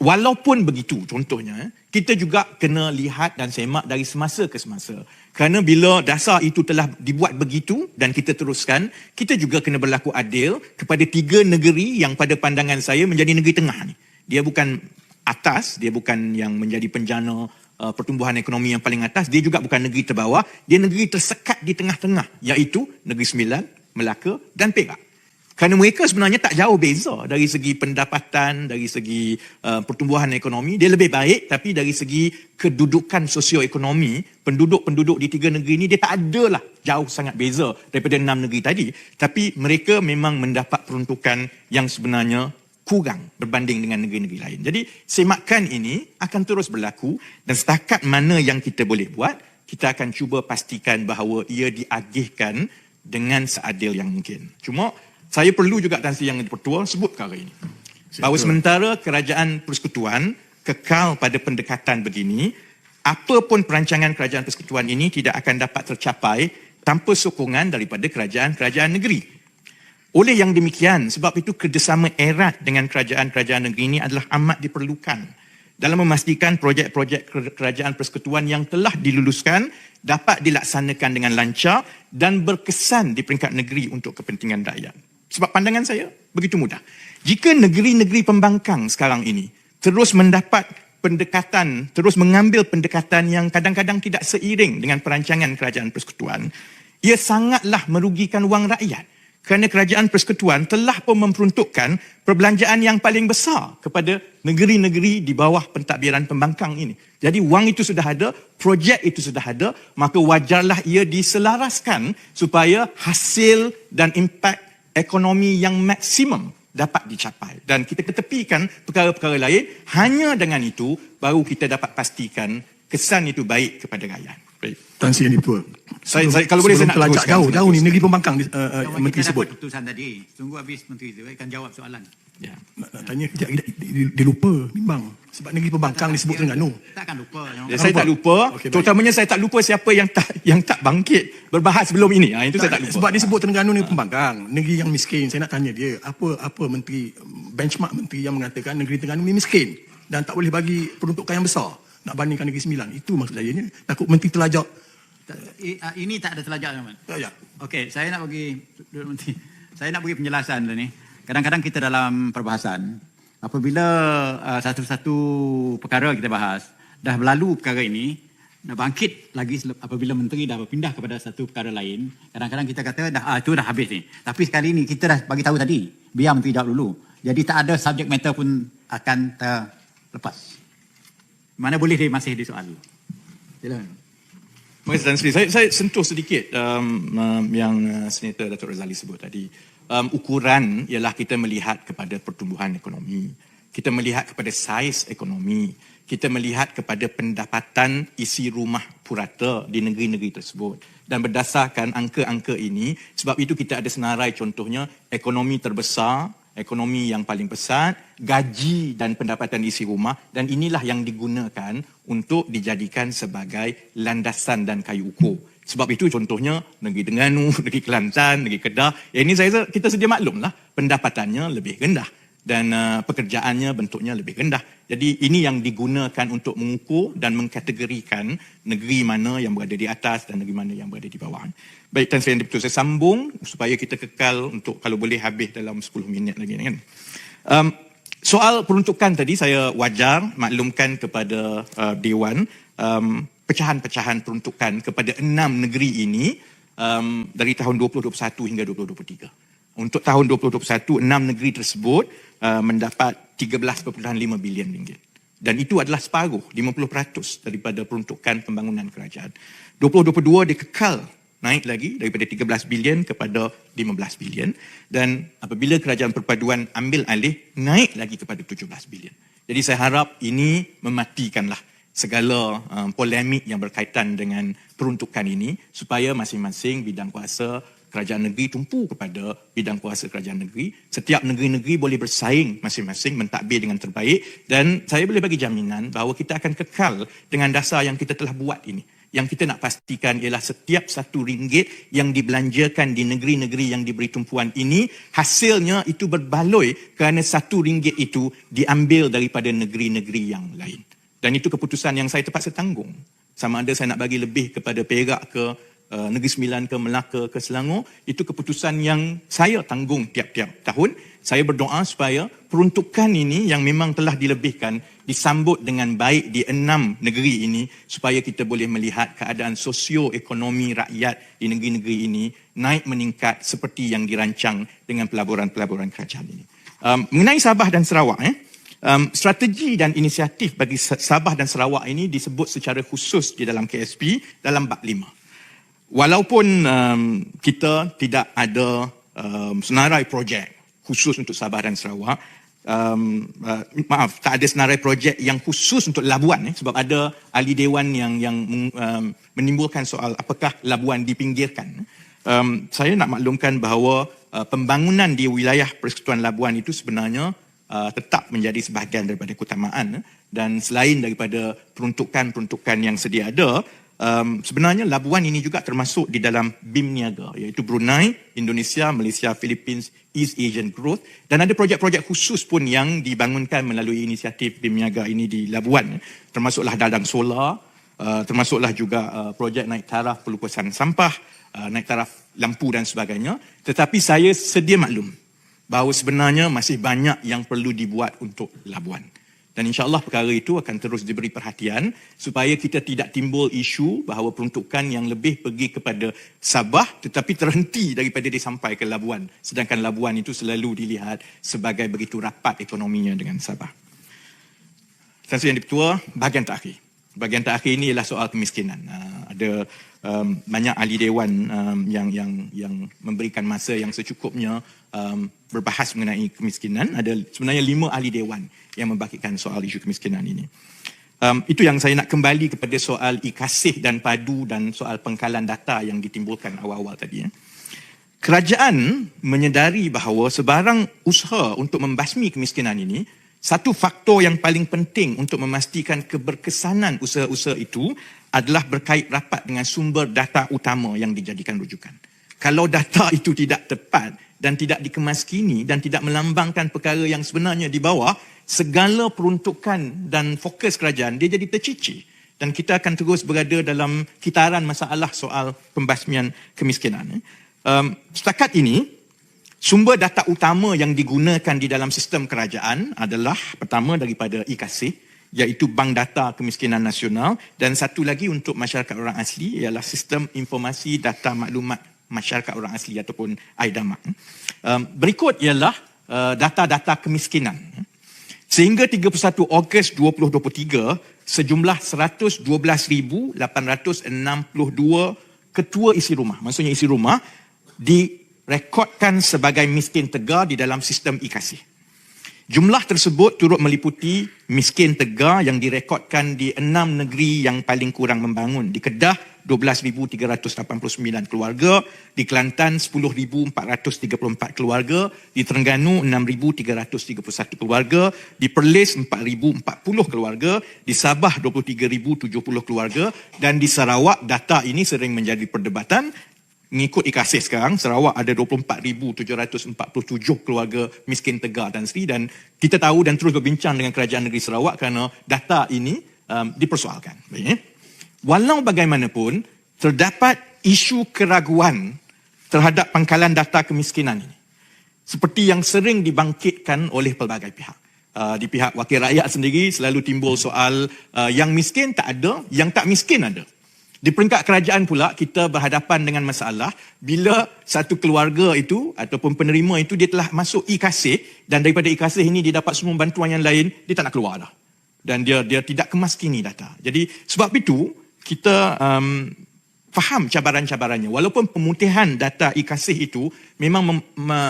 Walaupun begitu, contohnya, kita juga kena lihat dan semak dari semasa ke semasa. Kerana bila dasar itu telah dibuat begitu dan kita teruskan, kita juga kena berlaku adil kepada 3 negeri yang pada pandangan saya menjadi negeri tengah ni. Dia bukan atas, dia bukan yang menjadi penjana pertumbuhan ekonomi yang paling atas, dia juga bukan negeri terbawah, dia negeri tersekat di tengah-tengah, iaitu Negeri Sembilan, Melaka dan Perak. Kerana mereka sebenarnya tak jauh beza dari segi pendapatan, dari segi pertumbuhan ekonomi. Dia lebih baik, tapi dari segi kedudukan sosioekonomi, penduduk-penduduk di 3 negeri ini, dia tak adalah jauh sangat beza daripada 6 negeri tadi. Tapi mereka memang mendapat peruntukan yang sebenarnya kurang berbanding dengan negeri-negeri lain. Jadi semakan ini akan terus berlaku dan setakat mana yang kita boleh buat, kita akan cuba pastikan bahawa ia diagihkan dengan seadil yang mungkin. Cuma saya perlu juga Tan Sri Yang Dipertua sebut perkara ini. Bahawa sementara kerajaan persekutuan kekal pada pendekatan begini, apapun perancangan kerajaan persekutuan ini tidak akan dapat tercapai tanpa sokongan daripada kerajaan-kerajaan negeri. Oleh yang demikian, sebab itu kerjasama erat dengan kerajaan-kerajaan negeri ini adalah amat diperlukan dalam memastikan projek-projek kerajaan persekutuan yang telah diluluskan dapat dilaksanakan dengan lancar dan berkesan di peringkat negeri untuk kepentingan rakyat. Sebab pandangan saya, begitu mudah. Jika negeri-negeri pembangkang sekarang ini terus mendapat pendekatan, terus mengambil pendekatan yang kadang-kadang tidak seiring dengan perancangan kerajaan persekutuan, ia sangatlah merugikan wang rakyat. Kerana kerajaan persekutuan telah pun memperuntukkan perbelanjaan yang paling besar kepada negeri-negeri di bawah pentadbiran pembangkang ini. Jadi wang itu sudah ada, projek itu sudah ada, maka wajarlah ia diselaraskan supaya hasil dan impak ekonomi yang maksimum dapat dicapai. Dan kita ketepikan perkara-perkara lain, hanya dengan itu baru kita dapat pastikan kesan itu baik kepada rakyat. Baik. Tan Sri Yang Dipertua. Saya kalau boleh saya nak terlacak teruskan. jauh ni negeri pembangkang Kawan menteri kita sebut. dapat keputusan tadi. Tunggu habis menteri itu akan jawab soalan. Ya. Nak tanya kejap, dia lupa bimbang. Sebab negeri pembangkang disebut Terengganu. Takkan lupa. Saya tak lupa, Okey, baik. terutamanya saya tak lupa siapa yang tak bangkit berbahas sebelum ini. Itu saya tak lupa. Sebab disebut Terengganu ni pembangkang, negeri yang miskin. Saya nak tanya dia, apa menteri, benchmark menteri yang mengatakan negeri Terengganu ni miskin dan tak boleh bagi peruntukan yang besar nak bandingkan Negeri Sembilan. Itu maksud saya ni. Takut menteri terlajak. Ini tak ada terlajak, Rahman. Ya. Okey, saya nak bagi menteri. Saya nak bagi penjelasan ni. Kadang-kadang kita dalam perbahasan, apabila satu-satu perkara kita bahas, dah berlalu perkara ini, nak bangkit lagi apabila menteri dah berpindah kepada satu perkara lain, kadang-kadang kita kata itu dah habis ni. Tapi sekali ni kita dah bagi tahu tadi, biar menteri jawab dulu. Jadi tak ada subject matter pun akan terlepas. Mana boleh dia masih disoal. Silakan. Terima kasih Tan Sri. Saya sentuh sedikit yang Senator Datuk Razali sebut tadi. Ukuran ialah kita melihat kepada pertumbuhan ekonomi, kita melihat kepada saiz ekonomi, kita melihat kepada pendapatan isi rumah purata di negeri-negeri tersebut. Dan berdasarkan angka-angka ini, sebab itu kita ada senarai contohnya ekonomi terbesar, ekonomi yang paling pesat, gaji dan pendapatan isi rumah, dan inilah yang digunakan untuk dijadikan sebagai landasan dan kayu ukur. Sebab itu contohnya negeri Terengganu, negeri Kelantan, negeri Kedah, ini saya rasa kita sedia maklumlah pendapatannya lebih rendah dan pekerjaannya bentuknya lebih rendah. Jadi ini yang digunakan untuk mengukur dan mengkategorikan negeri mana yang berada di atas dan negeri mana yang berada di bawah. Baik Tan Sri Yang Dipertua, saya sambung supaya kita kekal untuk kalau boleh habis dalam 10 minit lagi kan. Soal peruntukan tadi saya wajar maklumkan kepada Dewan pecahan-pecahan peruntukan kepada 6 negeri ini dari tahun 2021 hingga 2023. Untuk tahun 2021, 6 negeri tersebut mendapat 13.5 bilion ringgit. Dan itu adalah separuh, 50% daripada peruntukan pembangunan kerajaan. 2022 dia kekal naik lagi daripada 13 bilion kepada 15 bilion. Dan apabila kerajaan perpaduan ambil alih, naik lagi kepada 17 bilion. Jadi saya harap ini mematikanlah segala polemik yang berkaitan dengan peruntukan ini supaya masing-masing bidang kuasa kerajaan negeri tumpu kepada bidang kuasa kerajaan negeri. Setiap negeri-negeri boleh bersaing masing-masing mentadbir dengan terbaik dan saya boleh bagi jaminan bahawa kita akan kekal dengan dasar yang kita telah buat ini. Yang kita nak pastikan ialah setiap RM1 yang dibelanjakan di negeri-negeri yang diberi tumpuan ini, hasilnya itu berbaloi kerana RM1 itu diambil daripada negeri-negeri yang lain. Dan itu keputusan yang saya terpaksa tanggung. Sama ada saya nak bagi lebih kepada Perak ke Negeri Sembilan ke Melaka ke Selangor, itu keputusan yang saya tanggung tiap-tiap tahun. Saya berdoa supaya peruntukan ini yang memang telah dilebihkan disambut dengan baik di 6 negeri ini supaya kita boleh melihat keadaan sosio-ekonomi rakyat di negeri-negeri ini naik meningkat seperti yang dirancang dengan pelaburan-pelaburan kerajaan ini. Mengenai Sabah dan Sarawak, strategi dan inisiatif bagi Sabah dan Sarawak ini disebut secara khusus di dalam KSP dalam bab 5. Walaupun kita tidak ada senarai projek khusus untuk Sabah dan Sarawak, tak ada senarai projek yang khusus untuk Labuan sebab ada ahli dewan yang menimbulkan soal apakah Labuan dipinggirkan. Saya nak maklumkan bahawa pembangunan di wilayah Persekutuan Labuan itu sebenarnya tetap menjadi sebahagian daripada keutamaan dan selain daripada peruntukan-peruntukan yang sedia ada, sebenarnya Labuan ini juga termasuk di dalam BIM niaga iaitu Brunei, Indonesia, Malaysia, Philippines, East Asian Growth dan ada projek-projek khusus pun yang dibangunkan melalui inisiatif BIM niaga ini di Labuan, termasuklah dadang solar, termasuklah juga projek naik taraf pelupasan sampah, naik taraf lampu dan sebagainya. Tetapi saya sedia maklum bahawa sebenarnya masih banyak yang perlu dibuat untuk Labuan. Dan insya-Allah perkara itu akan terus diberi perhatian supaya kita tidak timbul isu bahawa peruntukan yang lebih pergi kepada Sabah tetapi terhenti daripada dia sampai ke Labuan. Sedangkan Labuan itu selalu dilihat sebagai begitu rapat ekonominya dengan Sabah. Tuan Yang Di-Pertua, bahagian terakhir. Bahagian terakhir ini ialah soal kemiskinan. Ada banyak ahli dewan yang memberikan masa yang secukupnya berbahas mengenai kemiskinan. Ada sebenarnya 5 ahli dewan yang membangkitkan soal isu kemiskinan ini. Itu yang saya nak kembali kepada soal ikasih dan padu dan soal pengkalan data yang ditimbulkan awal-awal tadi. Kerajaan menyedari bahawa sebarang usaha untuk membasmi kemiskinan ini, satu faktor yang paling penting untuk memastikan keberkesanan usaha-usaha itu adalah berkait rapat dengan sumber data utama yang dijadikan rujukan. Kalau data itu tidak tepat dan tidak dikemaskini dan tidak melambangkan perkara yang sebenarnya di bawah, segala peruntukan dan fokus kerajaan dia jadi tercicir. Dan kita akan terus berada dalam kitaran masalah soal pembasmian kemiskinan. Setakat ini, sumber data utama yang digunakan di dalam sistem kerajaan adalah pertama daripada IKASih, iaitu Bank Data Kemiskinan Nasional, dan satu lagi untuk masyarakat orang asli ialah Sistem Informasi Data Maklumat Masyarakat Orang Asli ataupun AIDAMAK. Berikut ialah data-data kemiskinan. Sehingga 31 Ogos 2023, sejumlah 112,862 ketua isi rumah, maksudnya isi rumah, direkodkan sebagai miskin tegar di dalam sistem IKASih. Jumlah tersebut turut meliputi miskin tegar yang direkodkan di 6 negeri yang paling kurang membangun. Di Kedah, 12,389 keluarga. Di Kelantan, 10,434 keluarga. Di Terengganu, 6,331 keluarga. Di Perlis, 4,040 keluarga. Di Sabah, 23,070 keluarga. Dan di Sarawak, data ini sering menjadi perdebatan. Mengikut IKASih sekarang, Sarawak ada 24,747 keluarga miskin tegar dan seri, dan kita tahu dan terus berbincang dengan Kerajaan Negeri Sarawak kerana data ini dipersoalkan. Walau bagaimanapun, terdapat isu keraguan terhadap pangkalan data kemiskinan ini. Seperti yang sering dibangkitkan oleh pelbagai pihak. Di pihak wakil rakyat sendiri selalu timbul soal yang miskin tak ada, yang tak miskin ada. Di peringkat kerajaan pula, kita berhadapan dengan masalah bila satu keluarga itu ataupun penerima itu dia telah masuk IKASih dan daripada IKASih ini dia dapat semua bantuan yang lain, dia tak nak keluar dah. Dan dia tidak kemaskini data. Jadi sebab itu kita faham cabaran-cabarannya. Walaupun pemutihan data IKASih itu memang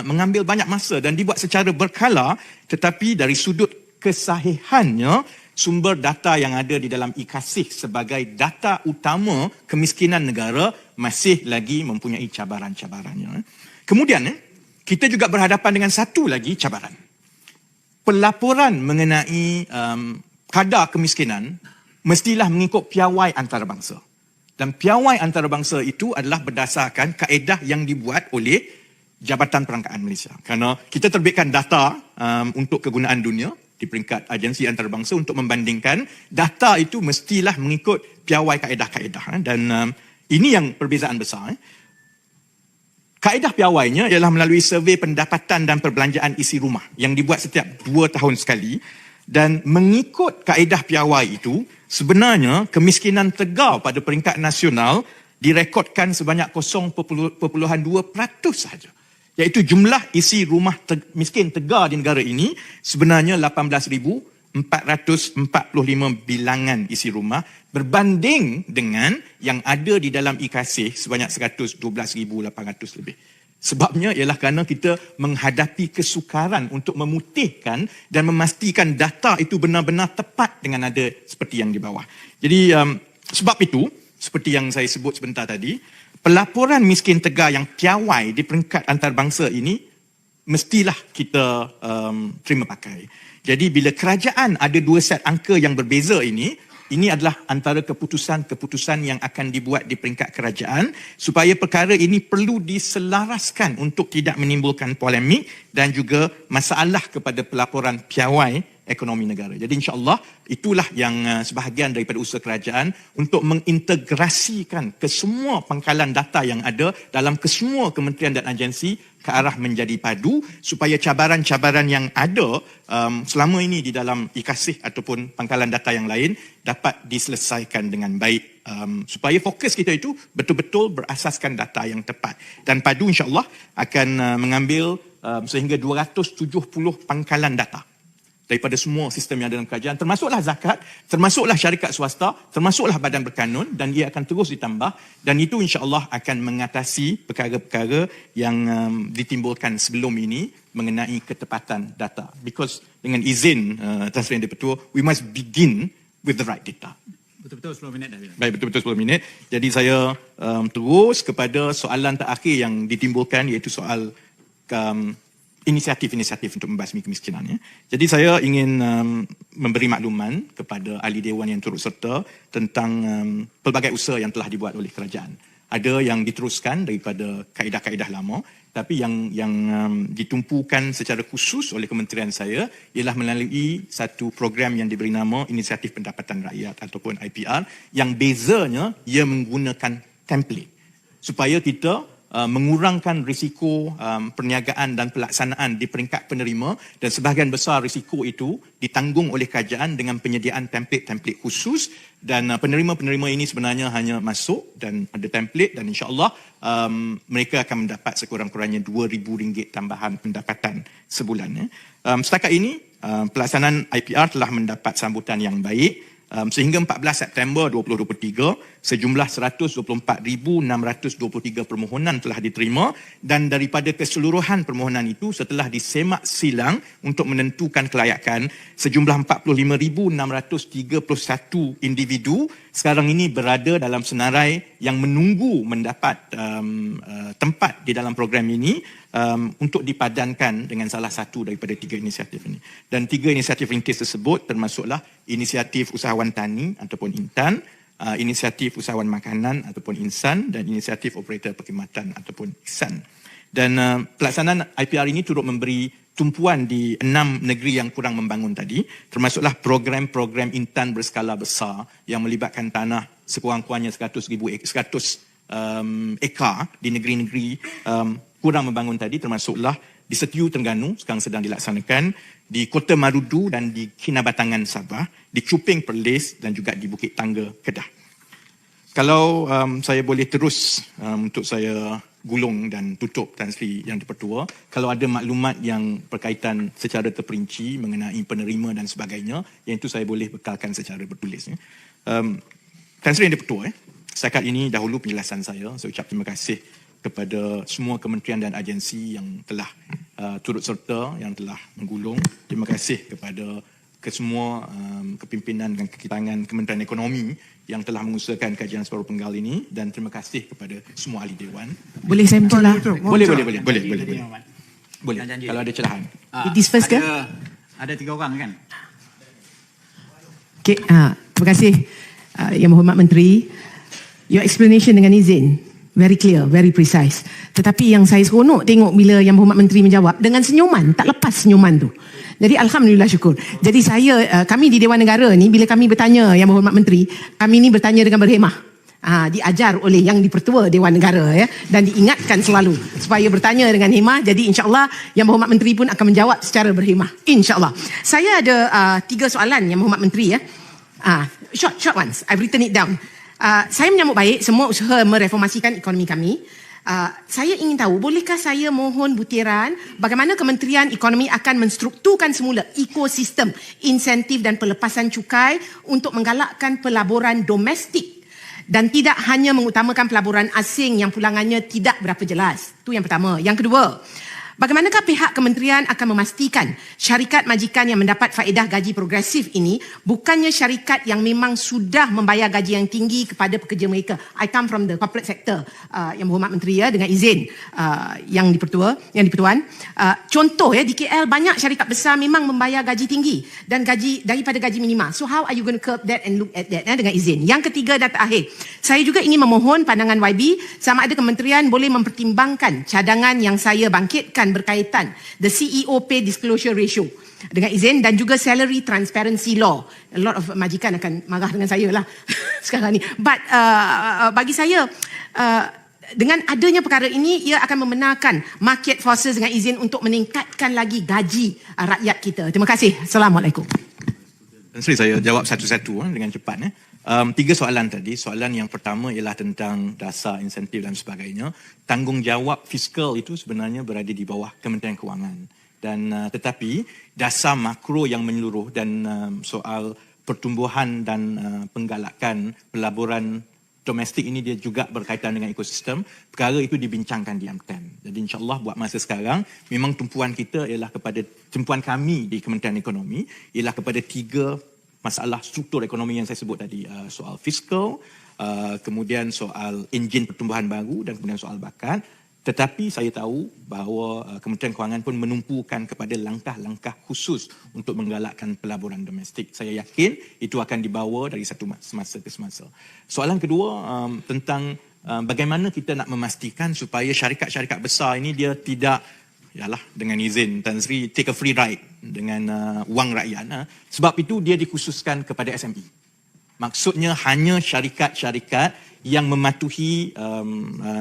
mengambil banyak masa dan dibuat secara berkala, tetapi dari sudut kesahihannya, sumber data yang ada di dalam IKASih sebagai data utama kemiskinan negara masih lagi mempunyai cabaran-cabarannya. Kemudian, kita juga berhadapan dengan satu lagi cabaran. Pelaporan mengenai kadar kemiskinan mestilah mengikut piawai antarabangsa. Dan piawai antarabangsa itu adalah berdasarkan kaedah yang dibuat oleh Jabatan Perangkaan Malaysia. Kerana kita terbitkan data untuk kegunaan dunia, di peringkat agensi antarabangsa untuk membandingkan data itu mestilah mengikut piawai kaedah-kaedah. Dan ini yang perbezaan besar. Kaedah piawainya ialah melalui survei pendapatan dan perbelanjaan isi rumah yang dibuat setiap 2 tahun sekali. Dan mengikut kaedah piawai itu, sebenarnya kemiskinan tegar pada peringkat nasional direkodkan sebanyak 0.2% sahaja. Iaitu jumlah isi rumah miskin tegar di negara ini sebenarnya 18,445 bilangan isi rumah berbanding dengan yang ada di dalam IKASih sebanyak 112,800 lebih. Sebabnya ialah kerana kita menghadapi kesukaran untuk memutihkan dan memastikan data itu benar-benar tepat dengan ada seperti yang di bawah. Jadi sebab itu, seperti yang saya sebut sebentar tadi, pelaporan miskin tegar yang piawai di peringkat antarabangsa ini mestilah kita terima pakai. Jadi bila kerajaan ada 2 set angka yang berbeza ini adalah antara keputusan-keputusan yang akan dibuat di peringkat kerajaan supaya perkara ini perlu diselaraskan untuk tidak menimbulkan polemik dan juga masalah kepada pelaporan piawai ekonomi negara. Jadi insya-Allah itulah yang sebahagian daripada usaha kerajaan untuk mengintegrasikan ke semua pangkalan data yang ada dalam kesemua kementerian dan agensi ke arah menjadi padu supaya cabaran-cabaran yang ada selama ini di dalam IKASIH ataupun pangkalan data yang lain dapat diselesaikan dengan baik, supaya fokus kita itu betul-betul berasaskan data yang tepat. Dan padu insya-Allah akan mengambil sehingga 270 pangkalan data daripada semua sistem yang ada dalam kerajaan, termasuklah zakat, termasuklah syarikat swasta, termasuklah badan berkanun, dan ia akan terus ditambah, dan itu insya-Allah akan mengatasi perkara-perkara yang ditimbulkan sebelum ini mengenai ketepatan data. Because dengan izin Tan Sri Yang di-Pertua, we must begin with the right data. Betul-betul 10 minit dah. Baik, betul-betul 10 minit. Jadi saya terus kepada soalan terakhir yang ditimbulkan, iaitu soal inisiatif-inisiatif untuk membasmi kemiskinan. Ya. Jadi saya ingin memberi makluman kepada ahli dewan yang turut serta tentang pelbagai usaha yang telah dibuat oleh kerajaan. Ada yang diteruskan daripada kaedah-kaedah lama, tapi yang ditumpukan secara khusus oleh kementerian saya ialah melalui satu program yang diberi nama Inisiatif Pendapatan Rakyat ataupun IPR, yang bezanya ia menggunakan template supaya kita mengurangkan risiko perniagaan dan pelaksanaan di peringkat penerima, dan sebahagian besar risiko itu ditanggung oleh kerajaan dengan penyediaan template-template khusus, dan penerima-penerima ini sebenarnya hanya masuk dan ada template, dan insya-Allah mereka akan mendapat sekurang-kurangnya RM2,000 tambahan pendapatan sebulan. Ya. Setakat ini pelaksanaan IPR telah mendapat sambutan yang baik. Sehingga 14 September 2023, sejumlah 124,623 permohonan telah diterima, dan daripada keseluruhan permohonan itu setelah disemak silang untuk menentukan kelayakan, sejumlah 45,631 individu sekarang ini berada dalam senarai yang menunggu mendapat tempat di dalam program ini untuk dipadankan dengan salah satu daripada 3 inisiatif ini. Dan 3 inisiatif rintis tersebut termasuklah inisiatif usahawan tani ataupun INTAN, inisiatif usahawan makanan ataupun INSAN, dan inisiatif operator perkhidmatan ataupun IHSAN. Dan pelaksanaan IPR ini turut memberi tumpuan di 6 negeri yang kurang membangun tadi, termasuklah program-program INTAN berskala besar yang melibatkan tanah sekurang-kurangnya 100 ekar di negeri-negeri kurang membangun tadi, termasuklah di Setiu Terengganu sekarang sedang dilaksanakan, di Kota Marudu dan di Kinabatangan Sabah, di Cuping Perlis dan juga di Bukit Tangga Kedah. Kalau saya boleh terus untuk saya gulung dan tutup Tan Sri Yang di-Pertua, kalau ada maklumat yang berkaitan secara terperinci mengenai penerima dan sebagainya, yang itu saya boleh bekalkan secara bertulis. Tan Sri Yang di-Pertua, setakat ini dahulu penjelasan saya. Saya ucap terima kasih kepada semua kementerian dan agensi yang telah turut serta, yang telah menggulung. Terima kasih kepada kesemua kepimpinan dan kekitangan Kementerian Ekonomi yang telah mengusahakan kajian separuh penggal ini, dan terima kasih kepada semua ahli dewan. Boleh saya mencelah? Boleh. Boleh. Janji. Kalau ada celahan. Ladies first ke? Ada 3 orang kan? Okay, terima kasih Yang Berhormat Menteri. Your explanation dengan izin very clear, very precise. Tetapi yang saya seronok tengok bila Yang Berhormat Menteri menjawab dengan senyuman, tak lepas senyuman tu. Jadi alhamdulillah syukur. Jadi kami di Dewan Negara ni, bila kami bertanya Yang Berhormat Menteri, kami ni bertanya dengan berhemah. Diajar oleh Yang di-Pertua Dewan Negara, ya, dan diingatkan selalu supaya bertanya dengan hemah. Jadi insya-Allah Yang Berhormat Menteri pun akan menjawab secara berhemah, insya-Allah. Saya ada 3 soalan Yang Berhormat Menteri, ya. Short ones. I've written it down. Saya menyambut baik semua usaha mereformasikan ekonomi kami. Saya ingin tahu, bolehkah saya mohon butiran bagaimana Kementerian Ekonomi akan menstrukturkan semula ekosistem insentif dan pelepasan cukai untuk menggalakkan pelaburan domestik dan tidak hanya mengutamakan pelaburan asing yang pulangannya tidak berapa jelas. Itu yang pertama. Yang kedua, bagaimanakah pihak kementerian akan memastikan syarikat majikan yang mendapat faedah gaji progresif ini bukannya syarikat yang memang sudah membayar gaji yang tinggi kepada pekerja mereka? I come from the corporate sector, Yang Berhormat Menteri, ya, dengan izin Yang di-Pertuan. Contoh, ya, di KL banyak syarikat besar memang membayar gaji tinggi dan gaji daripada gaji minima. So how are you going to curb that and look at that, dengan izin? Yang ketiga dan terakhir, saya juga ingin memohon pandangan YB sama ada kementerian boleh mempertimbangkan cadangan yang saya bangkitkan berkaitan the CEO pay disclosure ratio. dengan izin, dan juga salary transparency law. A lot of majikan akan marah dengan saya lah sekarang ni. But bagi saya, dengan adanya perkara ini, ia akan membenarkan market forces dengan izin untuk meningkatkan lagi gaji rakyat kita. Terima kasih. Assalamualaikum. Dan saya jawab satu-satu dengan cepat. 3 soalan tadi. Soalan yang pertama ialah tentang dasar insentif dan sebagainya. Tanggungjawab fiskal itu sebenarnya berada di bawah Kementerian Kewangan. Dan tetapi dasar makro yang menyeluruh dan soal pertumbuhan dan penggalakan pelaburan domestik ini dia juga berkaitan dengan ekosistem. Perkara itu dibincangkan di MTEM. Jadi insyaAllah buat masa sekarang, memang tumpuan kita ialah tumpuan kami di Kementerian Ekonomi ialah kepada 3 masalah struktur ekonomi yang saya sebut tadi. Soal fiskal, kemudian soal enjin pertumbuhan baru dan kemudian soal bakat. Tetapi saya tahu bahawa Kementerian Kewangan pun menumpukan kepada langkah-langkah khusus untuk menggalakkan pelaburan domestik. Saya yakin itu akan dibawa dari satu semasa ke semasa. Soalan kedua tentang bagaimana kita nak memastikan supaya syarikat-syarikat besar ini dia tidak dengan izin Tan Sri take a free ride dengan wang rakyat. Sebab itu dia dikhususkan kepada SME. Maksudnya hanya syarikat-syarikat yang mematuhi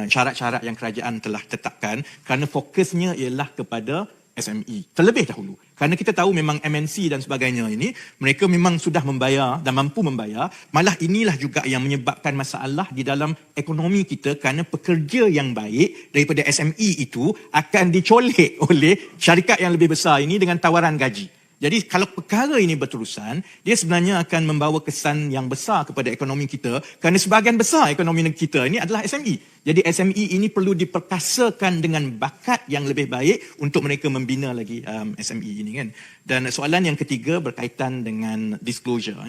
syarat-syarat yang kerajaan telah tetapkan, kerana fokusnya ialah kepada SME terlebih dahulu. Kerana kita tahu memang MNC dan sebagainya ini, mereka memang sudah membayar dan mampu membayar. Malah inilah juga yang menyebabkan masalah di dalam ekonomi kita, kerana pekerja yang baik daripada SME itu akan dicolek oleh syarikat yang lebih besar ini dengan tawaran gaji. Jadi kalau perkara ini berterusan, dia sebenarnya akan membawa kesan yang besar kepada ekonomi kita, kerana sebahagian besar ekonomi kita ini adalah SME. Jadi SME ini perlu diperkasakan dengan bakat yang lebih baik untuk mereka membina lagi SME ini kan. Dan soalan yang ketiga berkaitan dengan disclosure,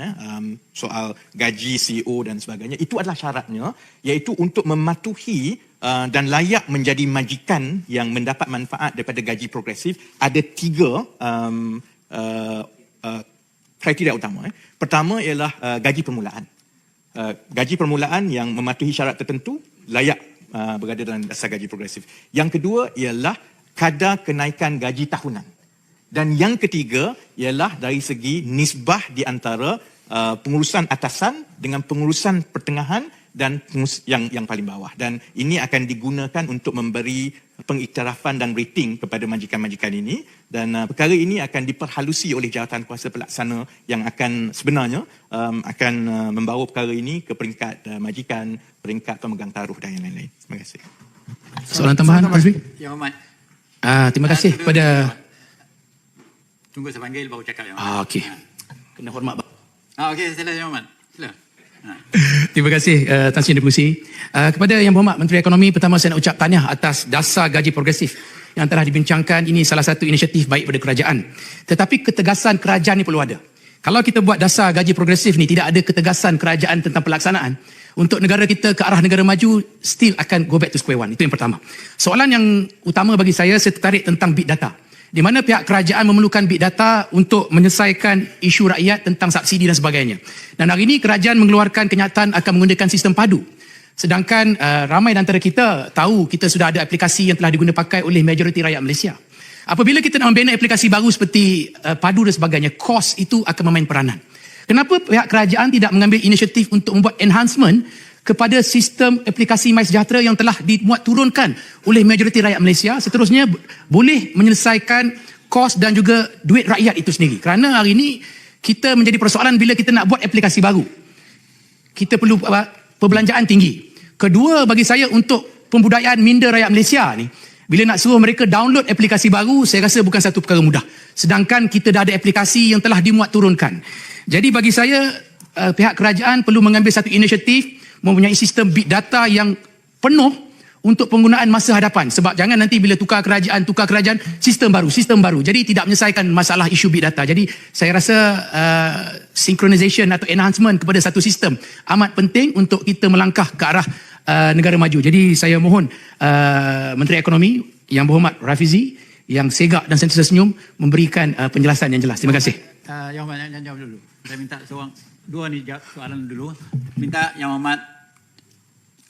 soal gaji CEO dan sebagainya. Itu adalah syaratnya, iaitu untuk mematuhi dan layak menjadi majikan yang mendapat manfaat daripada gaji progresif. Ada 3 kriteria utama. Pertama ialah gaji permulaan. Gaji permulaan yang mematuhi syarat tertentu layak berada dalam dasar gaji progresif. Yang kedua ialah kadar kenaikan gaji tahunan. Dan yang ketiga ialah dari segi nisbah di antara pengurusan atasan dengan pengurusan pertengahan dan yang paling bawah. Dan ini akan digunakan untuk memberi pengiktirafan dan rating kepada majikan-majikan ini. Dan perkara ini akan diperhalusi oleh jawatan kuasa pelaksana yang akan sebenarnya akan membawa perkara ini ke peringkat majikan, peringkat pemegang taruh dan yang lain-lain. Terima kasih. Soalan tambahan, Pak Azmi? Yang Muhammad. Terima kasih kepada... Tunggu saya panggil baru cakap Yang Okey. Kena hormat, Pak. Okey, sila Yang Muhammad. Sila. Terima kasih Tan Sri Depusi. Kepada Yang Berhormat Menteri Ekonomi, pertama saya nak ucap tahniah atas dasar gaji progresif yang telah dibincangkan. Ini salah satu inisiatif baik pada kerajaan. Tetapi ketegasan kerajaan ni perlu ada. Kalau kita buat dasar gaji progresif ni, tidak ada ketegasan kerajaan tentang pelaksanaan, untuk negara kita ke arah negara maju, still akan go back to square one. Itu yang pertama. Soalan yang utama bagi saya tertarik tentang big data. Di mana pihak kerajaan memerlukan big data untuk menyelesaikan isu rakyat tentang subsidi dan sebagainya. Dan hari ini kerajaan mengeluarkan kenyataan akan menggunakan sistem padu. Sedangkan ramai di antara kita tahu kita sudah ada aplikasi yang telah digunakan pakai oleh majoriti rakyat Malaysia. Apabila kita nak membina aplikasi baru seperti padu dan sebagainya, kos itu akan memain peranan. Kenapa pihak kerajaan tidak mengambil inisiatif untuk membuat enhancement kepada sistem aplikasi MySejahtera yang telah dimuat turunkan oleh majoriti rakyat Malaysia, seterusnya boleh menyelesaikan kos dan juga duit rakyat itu sendiri. Kerana hari ini kita menjadi persoalan bila kita nak buat aplikasi baru. Kita perlu perbelanjaan tinggi. Kedua, bagi saya untuk pembudayaan minda rakyat Malaysia ni, bila nak suruh mereka download aplikasi baru, saya rasa bukan satu perkara mudah. Sedangkan kita dah ada aplikasi yang telah dimuat turunkan. Jadi bagi saya, pihak kerajaan perlu mengambil satu inisiatif mempunyai sistem big data yang penuh untuk penggunaan masa hadapan. Sebab jangan nanti bila tukar kerajaan, sistem baru. Jadi tidak menyelesaikan masalah isu big data. Jadi saya rasa synchronization atau enhancement kepada satu sistem amat penting untuk kita melangkah ke arah negara maju. Jadi saya mohon Menteri Ekonomi Yang Berhormat Rafizi yang segak dan sentiasa senyum memberikan penjelasan yang jelas. Terima kasih. Yang Muhammad jangan jawab dulu. Saya minta dua ni jawab soalan dulu. Minta Yang Muhammad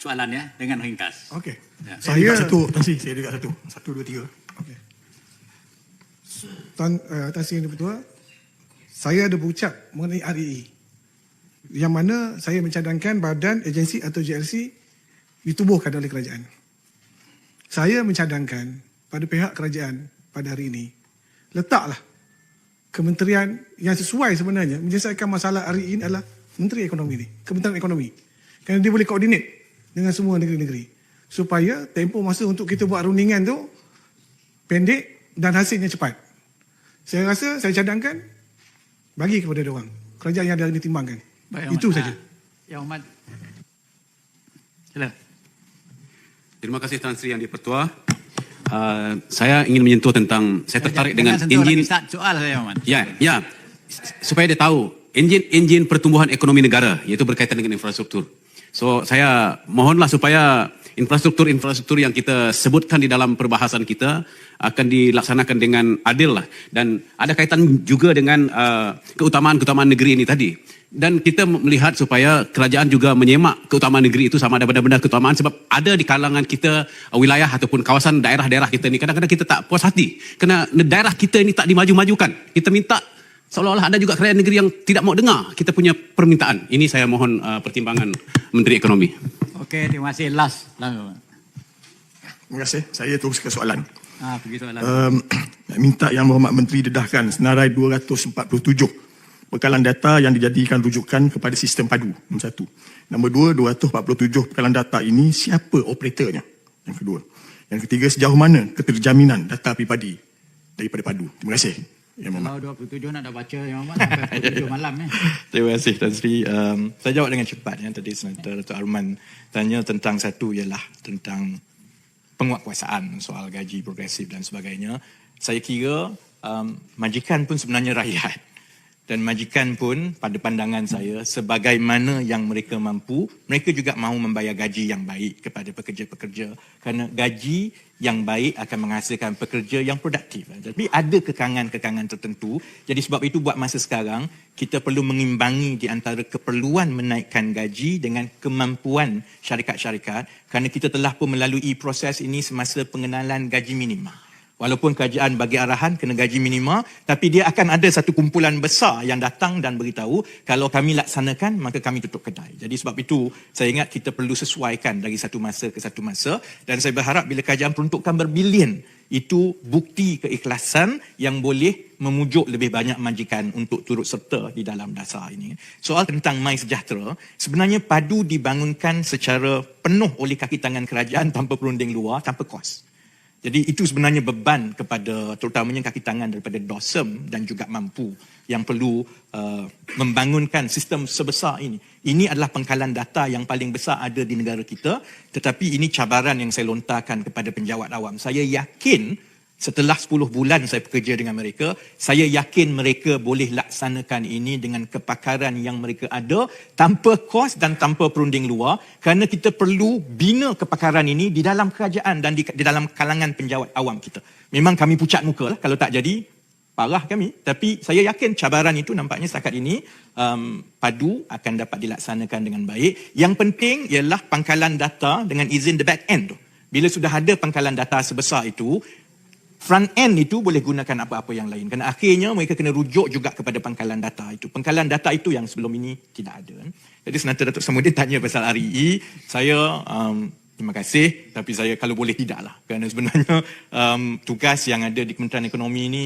soalan ya dengan ringkas. Okey. Ya. Saya satu, Tan Sri, saya dekat satu. 1, 2, 3. Okey. Tan Sri Yang Dipertua, saya ada berucap mengenai REE yang mana saya mencadangkan badan agensi atau JLC ditubuhkan oleh kerajaan. Saya mencadangkan pada pihak kerajaan pada hari ini, letaklah kementerian yang sesuai sebenarnya menyelesaikan masalah REE ini adalah Menteri Ekonomi ni, Kementerian Ekonomi. Kerana dia boleh koordinat dengan semua negeri-negeri supaya tempoh masa untuk kita buat rundingan tu pendek dan hasilnya cepat. Saya rasa saya cadangkan bagi kepada dia orang. Kerajaan yang ada ditimbangkan. Baik, Itu Ahmad. saja. Ya Ahmad. Sila. Terima kasih Tan Sri Yang Dipertua. Saya ingin menyentuh tentang, saya tertarik dengan Jangan sentuh enjin. lagi soal saya Ahmad. Ya, supaya dia tahu enjin pertumbuhan ekonomi negara, iaitu berkaitan dengan infrastruktur. So saya mohonlah supaya infrastruktur yang kita sebutkan di dalam perbahasan kita akan dilaksanakan dengan adil lah, dan ada kaitan juga dengan keutamaan-keutamaan negeri ini tadi. Dan kita melihat supaya kerajaan juga menyemak keutamaan negeri itu sama ada benar-benar keutamaan, sebab ada di kalangan kita wilayah ataupun kawasan daerah-daerah kita ni kadang-kadang kita tak puas hati kerana daerah kita ini tak dimaju-majukan. Kita minta seolah-olah ada juga kerajaan negeri yang tidak mau dengar kita punya permintaan. Ini saya mohon pertimbangan Menteri Ekonomi. Okey, terima kasih. Last. Terima kasih. Saya teruskan soalan. Pergi soalan. Nak minta Yang Berhormat Menteri dedahkan senarai 247 bekalan data yang dijadikan rujukan kepada sistem padu. Nombor satu. Nombor 2, 247 bekalan data ini siapa operatornya? Yang kedua. Yang ketiga, sejauh mana keterjaminan data pribadi daripada padu? Terima kasih. Yang Berhormat. Kalau 27 nak dah baca Yang Ahmad sampai 27 malam ni. Terima kasih Tan Sri. Saya jawab dengan cepat. Tadi Senator Dato' Arman tanya tentang satu ialah tentang penguatkuasaan soal gaji progresif dan sebagainya. Saya kira majikan pun sebenarnya rakyat. Dan majikan pun pada pandangan saya sebagaimana yang mereka mampu, mereka juga mahu membayar gaji yang baik kepada pekerja-pekerja, kerana gaji yang baik akan menghasilkan pekerja yang produktif. Tapi ada kekangan-kekangan tertentu. Jadi sebab itu buat masa sekarang kita perlu mengimbangi di antara keperluan menaikkan gaji dengan kemampuan syarikat-syarikat, kerana kita telah pun melalui proses ini semasa pengenalan gaji minima. Walaupun kerajaan bagi arahan kena gaji minima, tapi dia akan ada satu kumpulan besar yang datang dan beritahu kalau kami laksanakan maka kami tutup kedai. Jadi sebab itu saya ingat kita perlu sesuaikan dari satu masa ke satu masa, dan saya berharap bila kerajaan peruntukkan berbilion, itu bukti keikhlasan yang boleh memujuk lebih banyak majikan untuk turut serta di dalam dasar ini. Soal tentang MySejahtera, sebenarnya padu dibangunkan secara penuh oleh kaki tangan kerajaan tanpa perunding luar, tanpa kos. Jadi itu sebenarnya beban kepada terutamanya kaki tangan daripada DOSM dan juga mampu yang perlu membangunkan sistem sebesar ini. Ini adalah pengkalan data yang paling besar ada di negara kita, tetapi ini cabaran yang saya lontarkan kepada penjawat awam. Saya yakin setelah 10 bulan saya bekerja dengan mereka, saya yakin mereka boleh laksanakan ini dengan kepakaran yang mereka ada, tanpa kos dan tanpa perunding luar, kerana kita perlu bina kepakaran ini di dalam kerajaan dan di dalam kalangan penjawat awam kita. Memang kami pucat muka lah kalau tak jadi, parah kami. Tapi saya yakin cabaran itu nampaknya setakat ini padu akan dapat dilaksanakan dengan baik. Yang penting ialah pangkalan data dengan izin the back end tu. Bila sudah ada pangkalan data sebesar itu, front end itu boleh gunakan apa-apa yang lain. Kerana akhirnya mereka kena rujuk juga kepada pangkalan data itu. Pangkalan data itu yang sebelum ini tidak ada. Jadi Senator Datuk Samudin tanya pasal REE, saya terima kasih, tapi saya kalau boleh tidaklah. Kerana sebenarnya tugas yang ada di Kementerian Ekonomi ini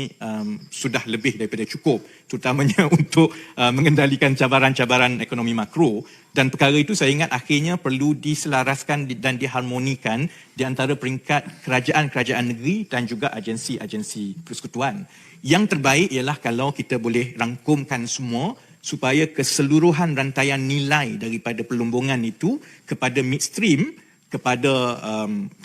sudah lebih daripada cukup, terutamanya untuk mengendalikan cabaran-cabaran ekonomi makro. Dan perkara itu saya ingat akhirnya perlu diselaraskan dan diharmonikan di antara peringkat kerajaan-kerajaan negeri dan juga agensi-agensi persekutuan. Yang terbaik ialah kalau kita boleh rangkumkan semua supaya keseluruhan rantaian nilai daripada pelumbungan itu kepada midstream, kepada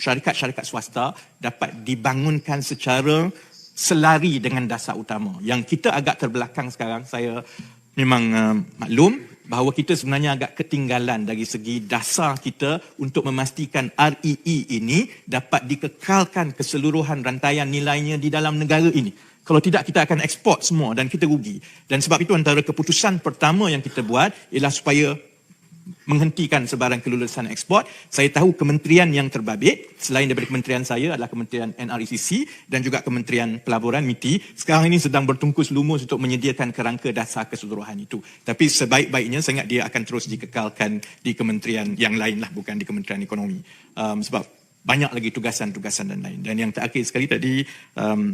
syarikat-syarikat swasta dapat dibangunkan secara selari dengan dasar utama. Yang kita agak terbelakang sekarang, saya memang maklum bahawa kita sebenarnya agak ketinggalan dari segi dasar kita untuk memastikan REE ini dapat dikekalkan keseluruhan rantaian nilainya di dalam negara ini. Kalau tidak, kita akan ekspor semua dan kita rugi. Dan sebab itu antara keputusan pertama yang kita buat ialah supaya menghentikan sebarang kelulusan ekspor. Saya tahu kementerian yang terbabit selain daripada kementerian saya adalah Kementerian NRECC dan juga Kementerian Pelaburan MITI sekarang ini sedang bertungkus lumus untuk menyediakan kerangka dasar keseluruhan itu. Tapi sebaik-baiknya saya ingat dia akan terus dikekalkan di kementerian yang lain lah, bukan di Kementerian Ekonomi. Sebab banyak lagi tugasan-tugasan dan lain. Dan yang terakhir sekali tadi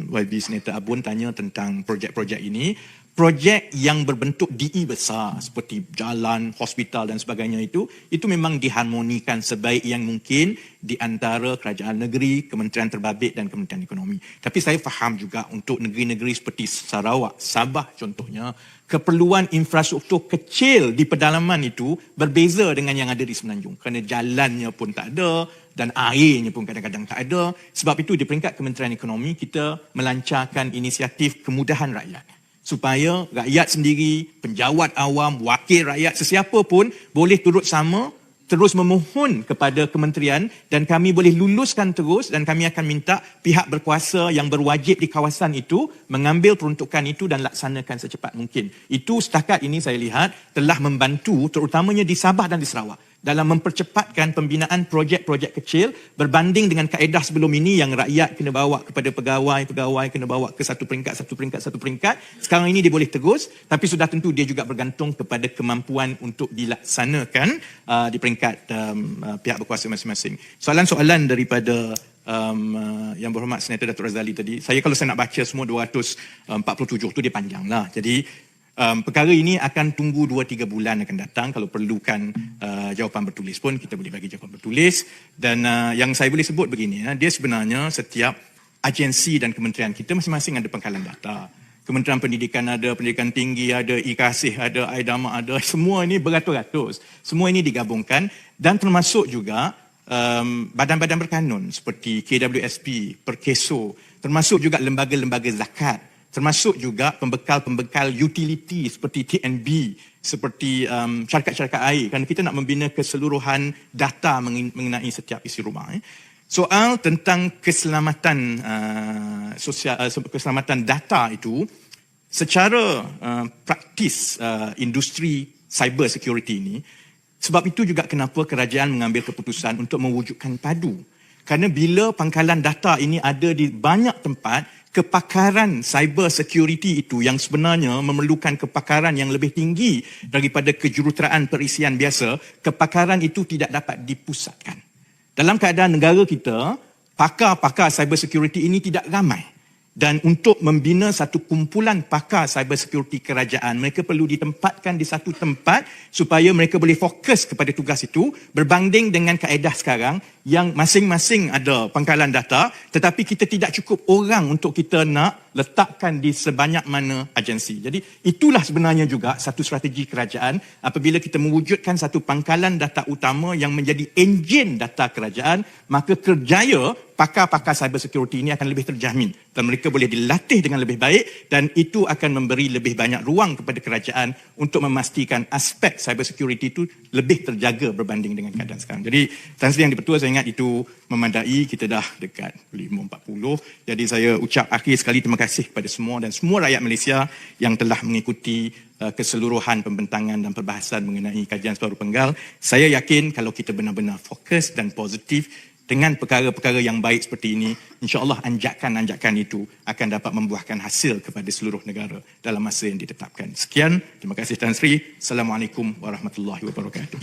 YB Senator Abun tanya tentang projek-projek ini. Projek yang berbentuk DE besar seperti jalan, hospital dan sebagainya itu memang diharmonikan sebaik yang mungkin di antara kerajaan negeri, kementerian terbabit dan kementerian ekonomi. Tapi saya faham juga untuk negeri-negeri seperti Sarawak, Sabah contohnya, keperluan infrastruktur kecil di pedalaman itu berbeza dengan yang ada di Semenanjung. Kerana jalannya pun tak ada dan airnya pun kadang-kadang tak ada. Sebab itu di peringkat Kementerian Ekonomi kita melancarkan inisiatif kemudahan rakyat. Supaya rakyat sendiri, penjawat awam, wakil rakyat, sesiapa pun boleh turut sama, terus memohon kepada kementerian dan kami boleh luluskan terus dan kami akan minta pihak berkuasa yang berwajib di kawasan itu mengambil peruntukan itu dan laksanakan secepat mungkin. Itu setakat ini saya lihat telah membantu terutamanya di Sabah dan di Sarawak dalam mempercepatkan pembinaan projek-projek kecil berbanding dengan kaedah sebelum ini yang rakyat kena bawa kepada pegawai kena bawa ke satu peringkat. Sekarang ini dia boleh terus, tapi sudah tentu dia juga bergantung kepada kemampuan untuk dilaksanakan di peringkat pihak berkuasa masing-masing. Soalan-soalan daripada Yang Berhormat Senator Datuk Razali tadi, kalau saya nak baca semua 247 tu dia panjang lah. Jadi perkara ini akan tunggu 2-3 bulan akan datang. Kalau perlukan jawapan bertulis pun kita boleh bagi jawapan bertulis. Dan yang saya boleh sebut begini, dia sebenarnya setiap agensi dan kementerian kita masing-masing ada pangkalan data. Kementerian Pendidikan ada, Pendidikan Tinggi ada, IKASih ada, Aidama ada, semua ini beratus-ratus. Semua ini digabungkan dan termasuk juga badan-badan berkanun seperti KWSP, Perkeso, termasuk juga lembaga-lembaga zakat. Termasuk juga pembekal-pembekal utility seperti TNB, seperti syarikat-syarikat air. Kerana kita nak membina keseluruhan data mengenai setiap isi rumah. Soal tentang keselamatan keselamatan data itu, secara praktis industri cyber security ini, sebab itu juga kenapa kerajaan mengambil keputusan untuk mewujudkan padu. Kerana bila pangkalan data ini ada di banyak tempat, kepakaran cyber security itu yang sebenarnya memerlukan kepakaran yang lebih tinggi daripada kejuruteraan perisian biasa, kepakaran itu tidak dapat dipusatkan. Dalam keadaan negara kita, pakar-pakar cyber security ini tidak ramai. Dan untuk membina satu kumpulan pakar cyber security kerajaan, mereka perlu ditempatkan di satu tempat supaya mereka boleh fokus kepada tugas itu berbanding dengan kaedah sekarang yang masing-masing ada pangkalan data tetapi kita tidak cukup orang untuk kita nak letakkan di sebanyak mana agensi. Jadi itulah sebenarnya juga satu strategi kerajaan apabila kita mewujudkan satu pangkalan data utama yang menjadi enjin data kerajaan, maka kerjaya pakar-pakar cyber security ini akan lebih terjamin dan mereka boleh dilatih dengan lebih baik dan itu akan memberi lebih banyak ruang kepada kerajaan untuk memastikan aspek cyber security itu lebih terjaga berbanding dengan keadaan sekarang. Jadi Tan Sri Yang di-Pertua, saya ingat itu memadai, kita dah dekat 5.40. Jadi saya ucap akhir sekali terima kasih kepada semua dan semua rakyat Malaysia yang telah mengikuti keseluruhan pembentangan dan perbahasan mengenai kajian separuh penggal. Saya yakin kalau kita benar-benar fokus dan positif dengan perkara-perkara yang baik seperti ini, insya-Allah anjakan-anjakan itu akan dapat membuahkan hasil kepada seluruh negara dalam masa yang ditetapkan. Sekian, terima kasih Tan Sri. Assalamualaikum warahmatullahi wabarakatuh.